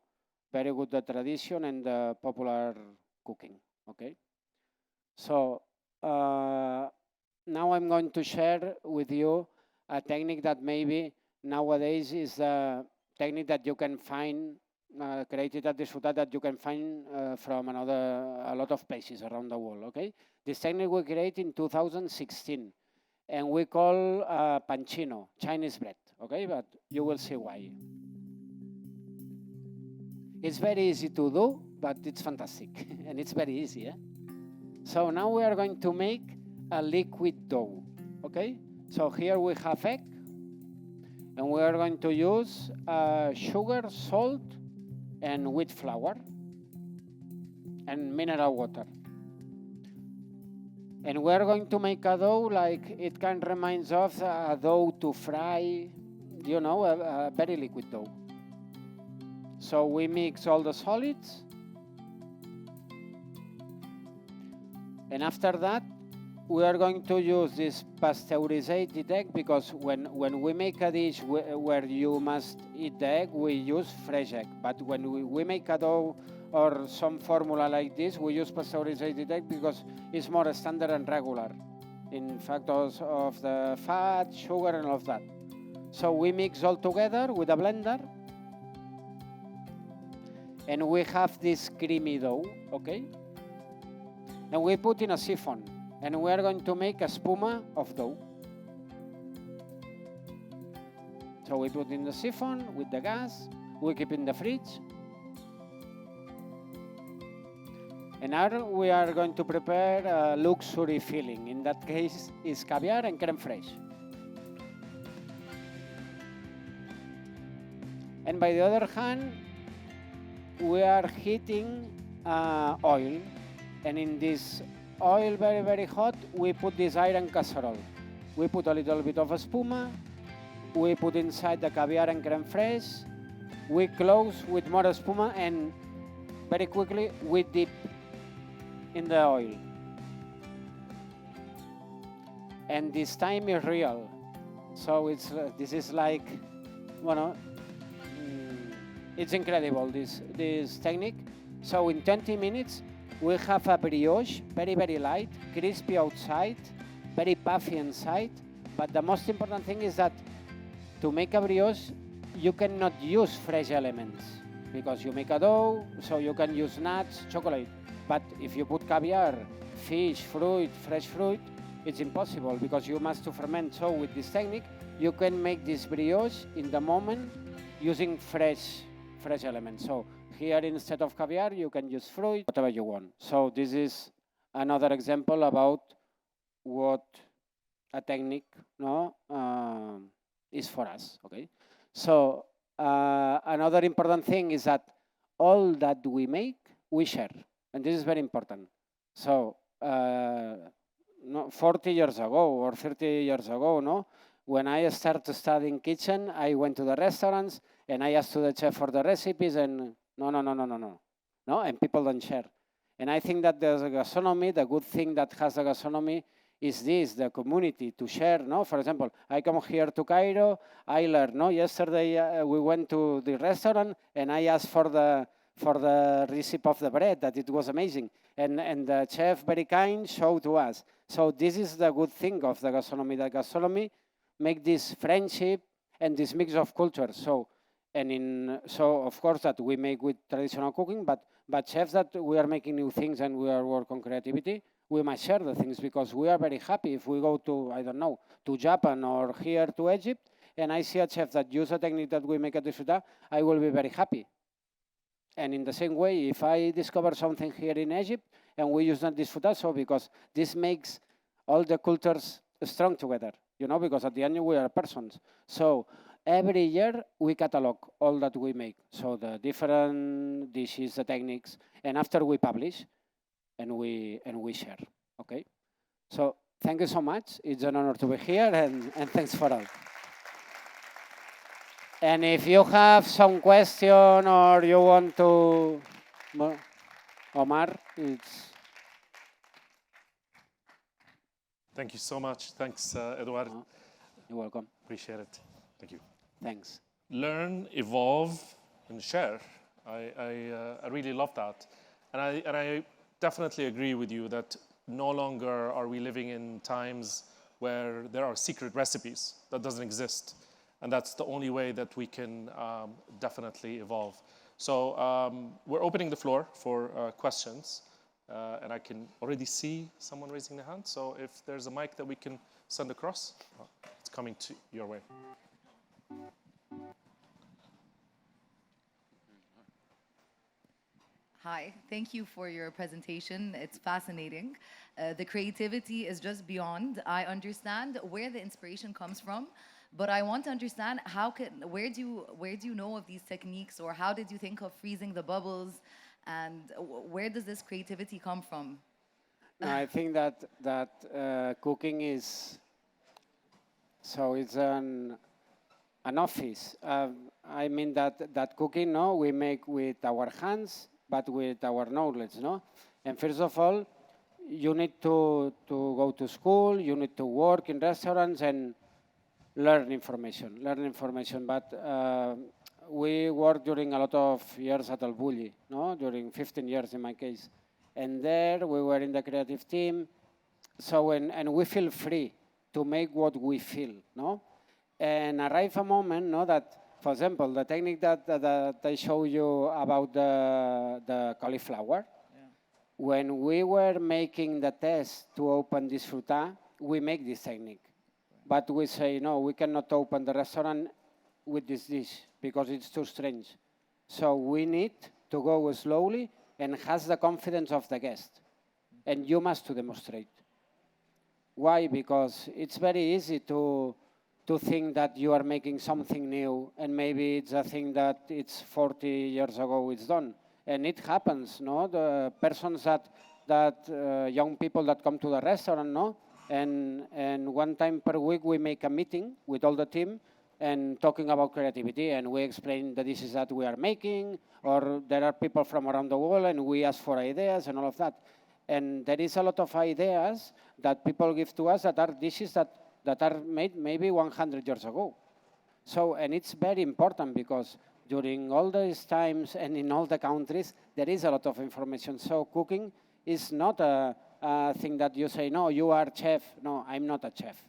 very good the tradition and the popular cooking, okay? So now I'm going to share with you a technique that maybe nowadays is a technique that you can find created at Disfrutar, that you can find from a lot of places around the world, okay? This technique we created in 2016, and we call pancino, Chinese bread, okay? But you will see why. It's very easy to do, but it's fantastic, and it's very easy, eh? So now we are going to make a liquid dough, okay? So here we have egg, and we are going to use sugar, salt, and wheat flour, and mineral water. And we are going to make a dough like it can remind of a dough to fry, you know, a very liquid dough. So we mix all the solids, and after that, we are going to use this pasteurized egg, because when we make a dish where you must eat the egg, we use fresh egg. But when we make a dough or some formula like this, we use pasteurized egg because it's more standard and regular. In fact, of the fat, sugar, and all of that. So we mix all together with a blender, and we have this creamy dough, okay? And we put in a siphon, and we are going to make a spuma of dough. So we put in the siphon with the gas, we keep in the fridge. And now we are going to prepare a luxury filling. In that case, is caviar and crème fraîche. And by the other hand, we are heating oil. And in this oil, very, very hot, we put this iron casserole. We put a little bit of espuma. We put inside the caviar and crème fraîche. We close with more espuma, and very quickly we dip in the oil. And this time is real. So this is like, it's incredible, this technique. So in 20 minutes, we have a brioche, very, very light, crispy outside, very puffy inside. But the most important thing is that to make a brioche, you cannot use fresh elements, because you make a dough, so you can use nuts, chocolate. But if you put caviar, fish, fruit, fresh fruit, it's impossible, because you must to ferment. So with this technique, you can make this brioche in the moment using fresh elements. So here, instead of caviar, you can use fruit, whatever you want. So this is another example about what a technique is for us, okay? So another important thing is that all that we make, we share. And this is very important. So 40 years ago or 30 years ago, when I started studying kitchen, I went to the restaurants and I asked to the chef for the recipes, and no, and people don't share. And I think that the gastronomy, the good thing that has the gastronomy is this, the community, to share, no? For example, I come here to Cairo, I learn, no? Yesterday we went to the restaurant and I asked for the recipe of the bread, that it was amazing. And the chef, very kind, showed to us. So this is the good thing of the gastronomy. The gastronomy make this friendship and this mix of cultures. So of course that we make with traditional cooking, but chefs that we are making new things and we are work on creativity, we must share the things because we are very happy if we go to, I don't know, to Japan or here to Egypt, and I see a chef that use a technique that we make at Disfrutar, I will be very happy. And in the same way, if I discover something here in Egypt and we use that Disfrutar, so because this makes all the cultures strong together, you know, because at the end we are persons. So every year we catalog all that we make. So the different dishes, the techniques, and after we publish and we share, okay? So thank you so much. It's an honor to be here and thanks for all. And if you have some question or you want to, Omar, it's...
Thank you so much. Thanks, Eduard.
You're welcome.
Appreciate it. Thank you.
Thanks.
Learn, evolve, and share. I really love that. And I definitely agree with you that no longer are we living in times where there are secret recipes. That doesn't exist. And that's the only way that we can definitely evolve. So we're opening the floor for questions. And I can already see someone raising their hand. So if there's a mic that we can send across, it's coming to your way.
Hi, thank you for your presentation. It's fascinating. The creativity is just beyond. I understand where the inspiration comes from, but I want to understand where do you know of these techniques, or how did you think of freezing the bubbles, and where does this creativity come from?
I think that cooking is, so it's an office. I mean that cooking, no, we make with our hands, but with our knowledge, no? And first of all, you need to go to school, you need to work in restaurants and learn information. But we worked during a lot of years at El Bulli, no? During 15 years in my case. And there we were in the creative team. So, and we feel free to make what we feel, no? And arrive a moment, no, that, for example, the technique that I show you about the cauliflower, when we were making the test to open Disfrutar, we make this technique. But we say, no, we cannot open the restaurant with this dish because it's too strange. So we need to go slowly and has the confidence of the guest. And you must to demonstrate. Why? Because it's very easy to think that you are making something new and maybe it's a thing that it's 40 years ago it's done. And it happens, no? The persons that young people that come to the restaurant, no? And one time per week we make a meeting with all the team and talking about creativity, and we explain the dishes that we are making, or there are people from around the world and we ask for ideas and all of that. And there is a lot of ideas that people give to us that are dishes that are made maybe 100 years ago. So, and it's very important because during all these times and in all the countries, there is a lot of information. So cooking is not a thing that you say, no, you are chef. No, I'm not a chef.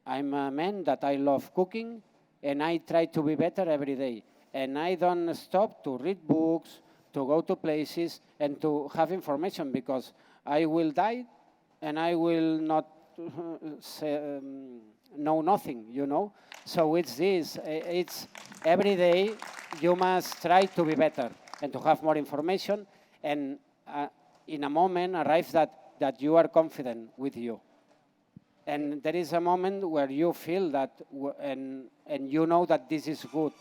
I'm a man that I love cooking and I try to be better every day. And I don't stop to read books, to go to places and to have information because I will die and I will not know nothing, you know? So it's this, it's every day you must try to be better and to have more information and in a moment arrives that you are confident with you. And there is a moment where you feel that, and you know that this is good,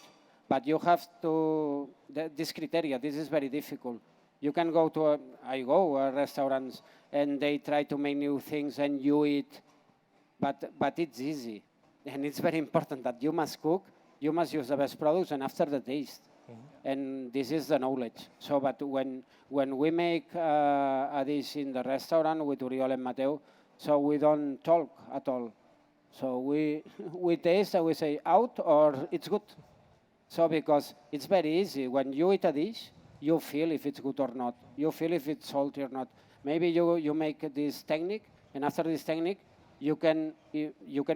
but you have to, this criteria, this is very difficult. You can go to, I go restaurants and they try to make new things and you eat, but it's easy. And it's very important that you must cook, you must use the best products and after the taste. And this is the knowledge. So, but when we make a dish in the restaurant with Uriol and Mateo, so we don't talk at all. So we taste and we say out or it's good. So because it's very easy. When you eat a dish, you feel if it's good or not. You feel if it's salty or not. Maybe you make this technique, and after this technique, you can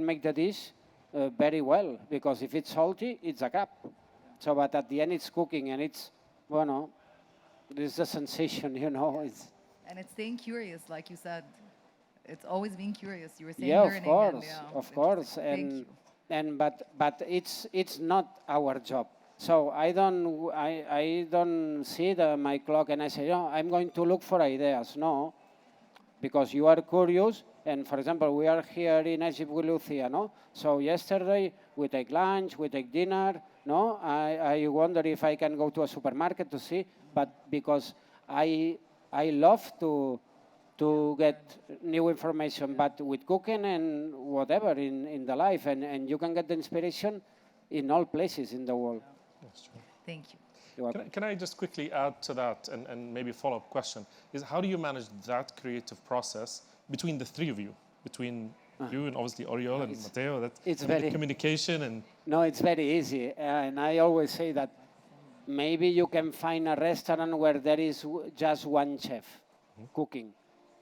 make the dish very well, because if it's salty, it's a gap. So, but at the end, it's cooking, and it's, well, this is a sensation, It's,
And it's staying curious, like you said. It's always being curious. You were saying
yeah,
learning.
of course,
Thank you.
But it's not our job. So I don't see my clock and I say, I'm going to look for ideas. No, because you are curious. And for example, we are here in Egypt with Lucia, no? So yesterday we take lunch, we take dinner, no? I wonder if I can go to a supermarket to see, but because I love to get new information, but with cooking and whatever in the life, and you can get the inspiration in all places in the world.
That's true.
Thank you.
Can I just quickly add to that and maybe follow-up question, is how do you manage that creative process between the three of you, between you and obviously Oriol and Mateo,
it's
the
very
communication and...
No, it's very easy. And I always say that maybe you can find a restaurant where there is just one chef cooking.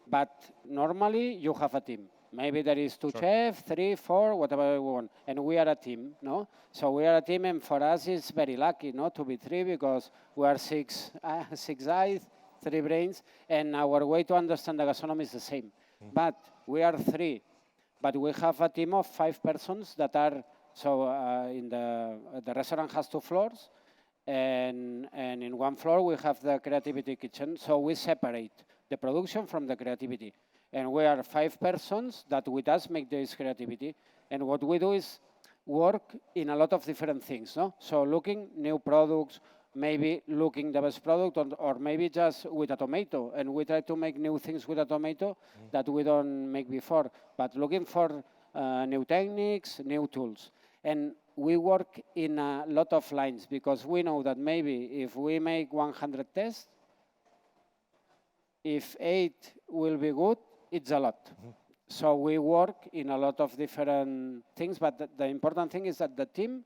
But normally you have a team. Maybe there is two chefs, 3, 4, whatever you want. And we are a team, no? So we are a team, and for us it's very lucky, no, to be 3, because we are 6 eyes, 3 brains, and our way to understand the gastronomy is the same. But we are 3. But we have a team of 5 persons that are, so the restaurant has 2 floors, and in one floor we have the creativity kitchen. So we separate the production from the creativity. And we are 5 persons that with us make this creativity. And what we do is work in a lot of different things, no? So looking new products, maybe looking the best product, or maybe just with a tomato. And we try to make new things with a tomato that we don't make before. But looking for new techniques, new tools. And we work in a lot of lines, because we know that maybe if we make 100 tests, if 8 will be good, it's a lot. So we work in a lot of different things, but the important thing is that the team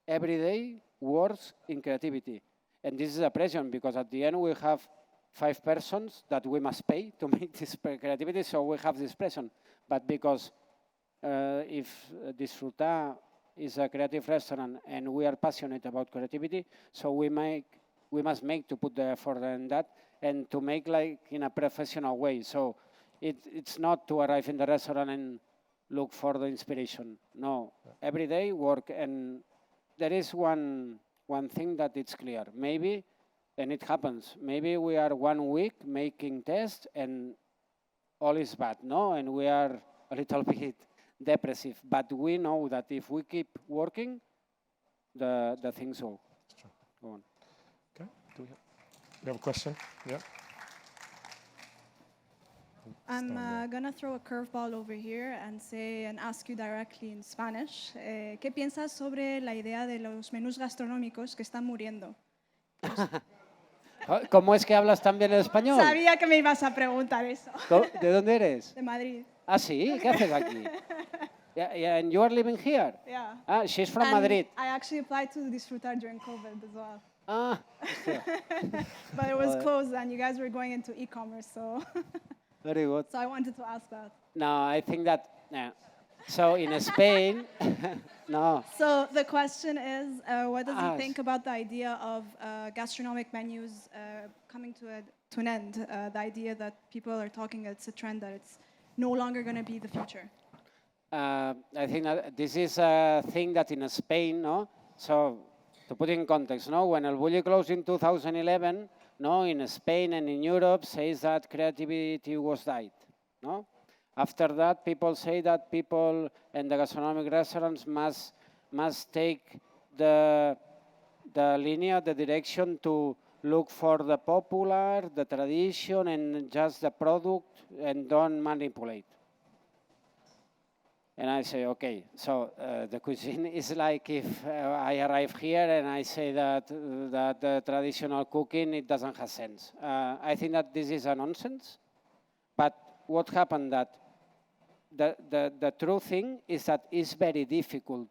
every day works in creativity. And this is a pressure, because at the end we have 5 persons that we must pay to make this creativity, so we have this pressure. But because if Disfrutar is a creative restaurant and we are passionate about creativity, so we must make to put the effort in that, and to make like in a professional way. So it's not to arrive in the restaurant and look for the inspiration. No, every day work. And there is one thing that it's clear. Maybe, and it happens, maybe we are 1 week making tests and all is bad, no? And we are a little bit depressive. But we know that if we keep working, the things will go on.
Okay, do we have a question? Yeah.
I'm going to throw a curveball over here and ask you directly in Spanish. ¿Qué piensas sobre la idea de los menús gastronómicos que están muriendo?
¿Cómo es que hablas tan bien el español?
Sabía que me ibas a preguntar eso.
¿De dónde eres?
De Madrid.
Ah, sí, ¿qué haces aquí? Yeah, and you are living here?
Yeah.
Ah, she's from
And
Madrid.
I actually applied to Disfrutar during COVID as well.
Ah,
But it was closed and you guys were going into e-commerce, so
very good.
so I wanted to ask that.
No, I think that, so in Spain, no.
So the question is, what does he think about the idea of gastronomic menus coming to an end? The idea that people are talking, it's a trend, that it's no longer going to be the future.
I think that this is a thing that in Spain, no? So to put in context, no, when El Bulli closed in 2011, no, in Spain and in Europe says that creativity was died, no? After that, people say that people in the gastronomic restaurants must take the linear, the direction to look for the popular, the tradition, and just the product, and don't manipulate. And I say, okay, so the cuisine is like if I arrive here and I say that the traditional cooking, it doesn't have sense. I think that this is a nonsense. But what happened that the true thing is that it's very difficult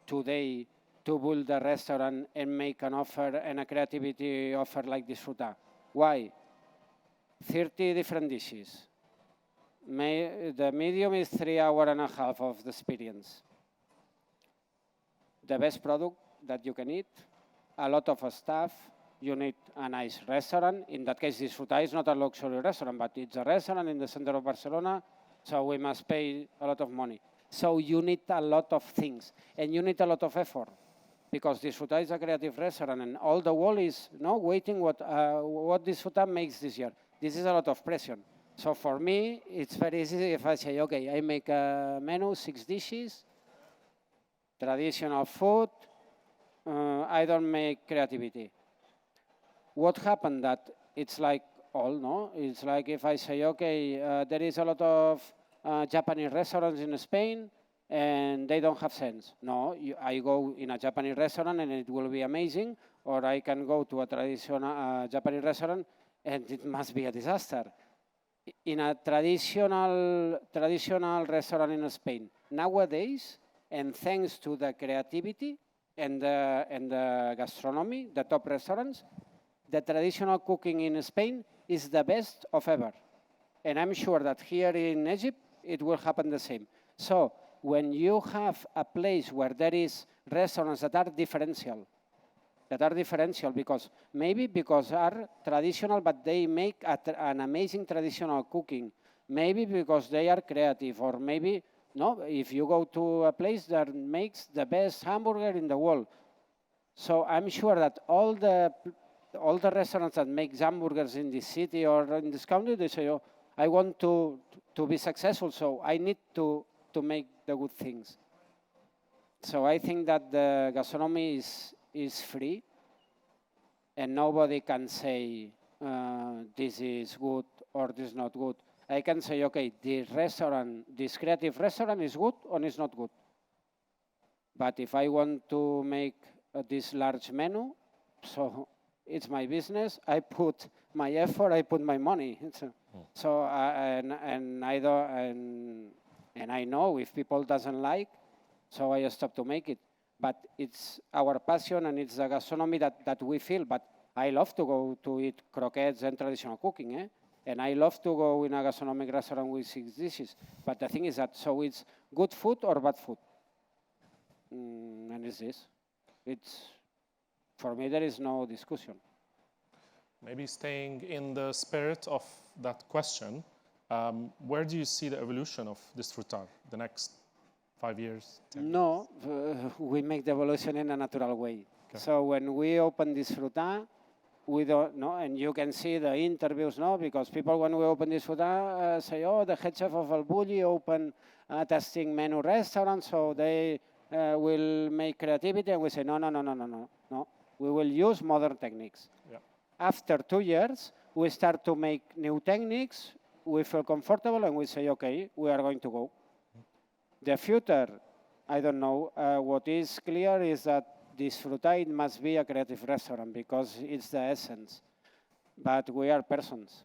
today to build a restaurant and make an offer and a creativity offer like Disfrutar. Why? 30 different dishes. The medium is 3 hours and a half of the experience. The best product that you can eat, a lot of staff, you need a nice restaurant. In that case, Disfrutar is not a luxury restaurant, but it's a restaurant in the center of Barcelona, so we must pay a lot of money. So you need a lot of things, and you need a lot of effort, because Disfrutar is a creative restaurant, and all the world is waiting what Disfrutar makes this year. This is a lot of pressure. So for me, it's very easy if I say, okay, I make a menu, 6 dishes, traditional food, I don't make creativity. What happened that it's like all, no? It's like if I say, okay, there is a lot of Japanese restaurants in Spain, and they don't have sense. No, I go in a Japanese restaurant and it will be amazing, or I can go to a traditional Japanese restaurant and it must be a disaster. In a traditional restaurant in Spain, nowadays, and thanks to the creativity and the gastronomy, the top restaurants, the traditional cooking in Spain is the best of ever. And I'm sure that here in Egypt, it will happen the same. So when you have a place where there is restaurants that are differential because maybe because are traditional, but they make an amazing traditional cooking. Maybe because they are creative, or maybe, no, if you go to a place that makes the best hamburger in the world. So I'm sure that all the restaurants that make hamburgers in this city or in this country, they say, oh, I want to be successful, so I need to make the good things. So I think that the gastronomy is free, and nobody can say this is good or this is not good. I can say, okay, this creative restaurant is good or is not good. But if I want to make this large menu, so it's my business. I put my effort, I put my money. So and I don't, and I know if people doesn't like, so I stop to make it. But it's our passion and it's the gastronomy that we feel. But I love to go to eat croquettes and traditional cooking, and I love to go in a gastronomic restaurant with 6 dishes. But the thing is that, so it's good food or bad food? And it's this. For me, there is no discussion.
Maybe staying in the spirit of that question, where do you see the evolution of Disfrutar the next 5 years? 10
No, we make the evolution in a natural way. Okay. So when we open Disfrutar, we don't know, and you can see the interviews, no, because people when we open Disfrutar say, oh, the head chef of El Bulli open a testing menu restaurant, so they will make creativity, and we say, no. We will use modern techniques. Yeah. After 2 years, we start to make new techniques, we feel comfortable, and we say, okay, we are going to go. The future, I don't know. What is clear is that Disfrutar must be a creative restaurant because it's the essence. But we are persons.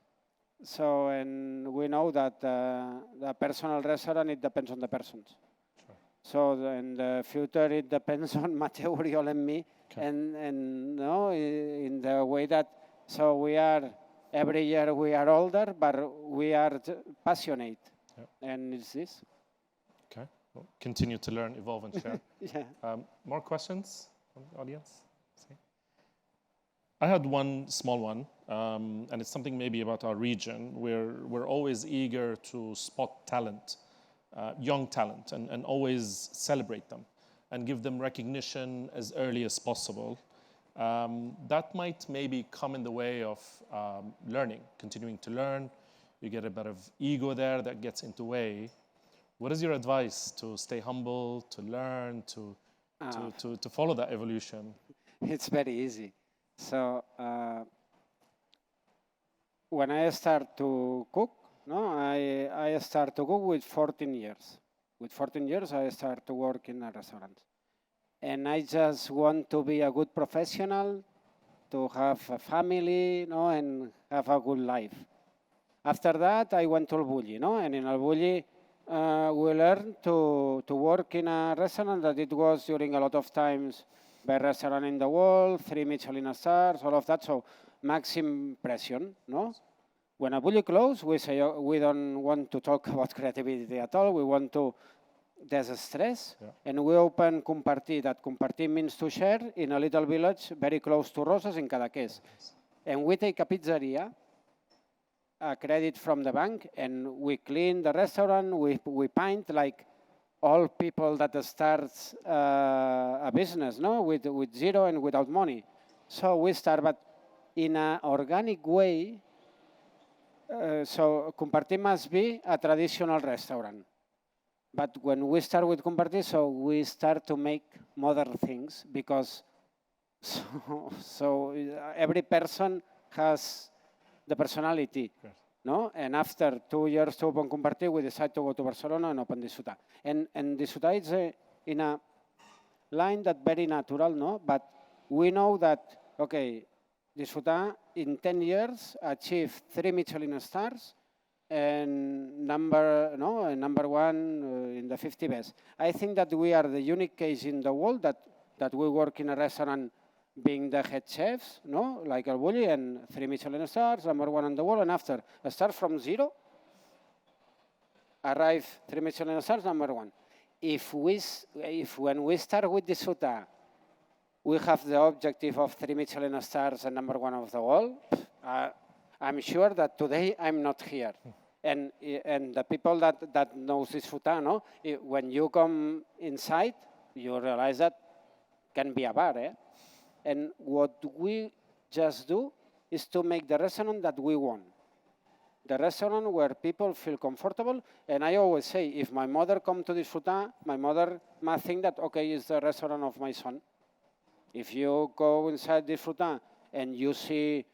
So, and we know that the personal restaurant, it depends on the persons. Sure. So in the future, it depends on Mateo, Oriol, and me. Okay. And no, in the way that, so we are, every year we are older, but we are passionate. Yep. And it's this.
Okay. Well, continue to learn, evolve, and share.
Yeah.
More questions from the audience? See? I had one small one, and it's something maybe about our region. We're always eager to spot talent, young talent, and always celebrate them and give them recognition as early as possible. That might maybe come in the way of learning, continuing to learn. You get a bit of ego there that gets in the way. What is your advice to stay humble, to learn, to follow that evolution?
It's very easy. So when I start to cook, I start to cook with 14 years. With 14 years, I started to work in a restaurant. And I just want to be a good professional, to have a family, and have a good life. After that, I went to El Bulli, and in El Bulli, we learned to work in a restaurant that it was during a lot of times best restaurant in the world, 3 Michelin stars, all of that, so max impression, no? When El Bulli closed, we say we don't want to talk about creativity at all, we want to distress, and we open Compartir. That Compartir means to share in a little village very close to Roses in Cadaqués. And we take a pizzeria, a credit from the bank, and we clean the restaurant, we paint like all people that starts a business, no, with zero and without money. So we start, but in an organic way. So Compartir must be a traditional restaurant. But when we start with Compartir, so we start to make modern things because so every person has the personality, no? And after 2 years to open Compartir, we decide to go to Barcelona and open Disfrutar. And Disfrutar is in a line that very natural, no? But we know that, okay, Disfrutar in 10 years achieved 3 Michelin stars and number one in the 50 best. I think that we are the unique case in the world that we work in a restaurant being the head chefs, no, like El Bulli, and 3 Michelin stars, number one in the world, and after start from zero, arrive 3 Michelin stars, number one. If when we start with Disfrutar, we have the objective of 3 Michelin stars and number one of the world, I'm sure that today I'm not here. And the people that knows Disfrutar, no, when you come inside, you realize that can be a bar, eh? And what we just do is to make the restaurant that we want. The restaurant where people feel comfortable. And I always say, if my mother come to Disfrutar, my mother might think that, okay, it's the restaurant of my son. If you go inside Disfrutar and you see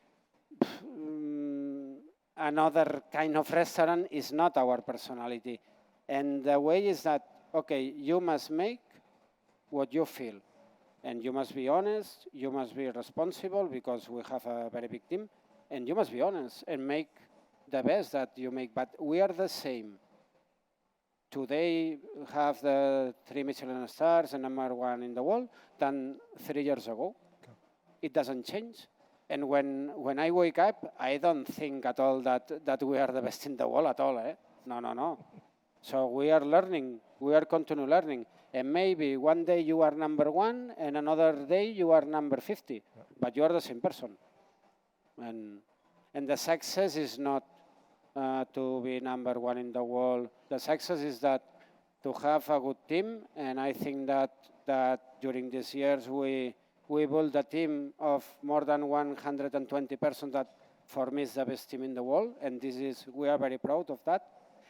another kind of restaurant, is not our personality. And the way is that, okay, you must make what you feel. And you must be honest, you must be responsible because we have a very big team, and you must be honest and make the best that you make. But we are the same. Today have the 3 Michelin stars and number one in the world than 3 years ago. Okay. It doesn't change. And when I wake up, I don't think at all that we are the best in the world at all. Eh? No. So we are learning. We are continuing learning. And maybe one day you are number one, and another day you are number 50. Yeah. But you are the same person. And the success is not to be number one in the world. The success is that to have a good team. And I think that during these years we built a team of more than 120 persons that for me is the best team in the world. And we are very proud of that.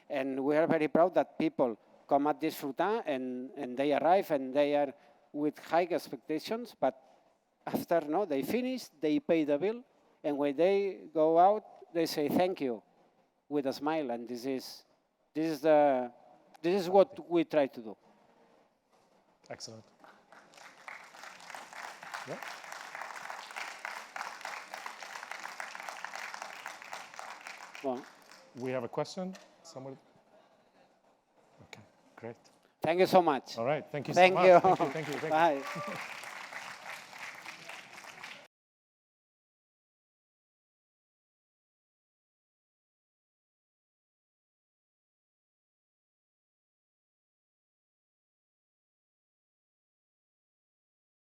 And we are very proud that people come at Disfrutar and they arrive and they are with high expectations, but after they finish, they pay the bill, and when they go out, they say thank you with a smile, and this is what we try to do.
Excellent. Yeah.
Well,
we have a question. Somebody. Okay, great.
Thank you so much.
All right, thank you
so
much.
You.
Thank you.
Bye.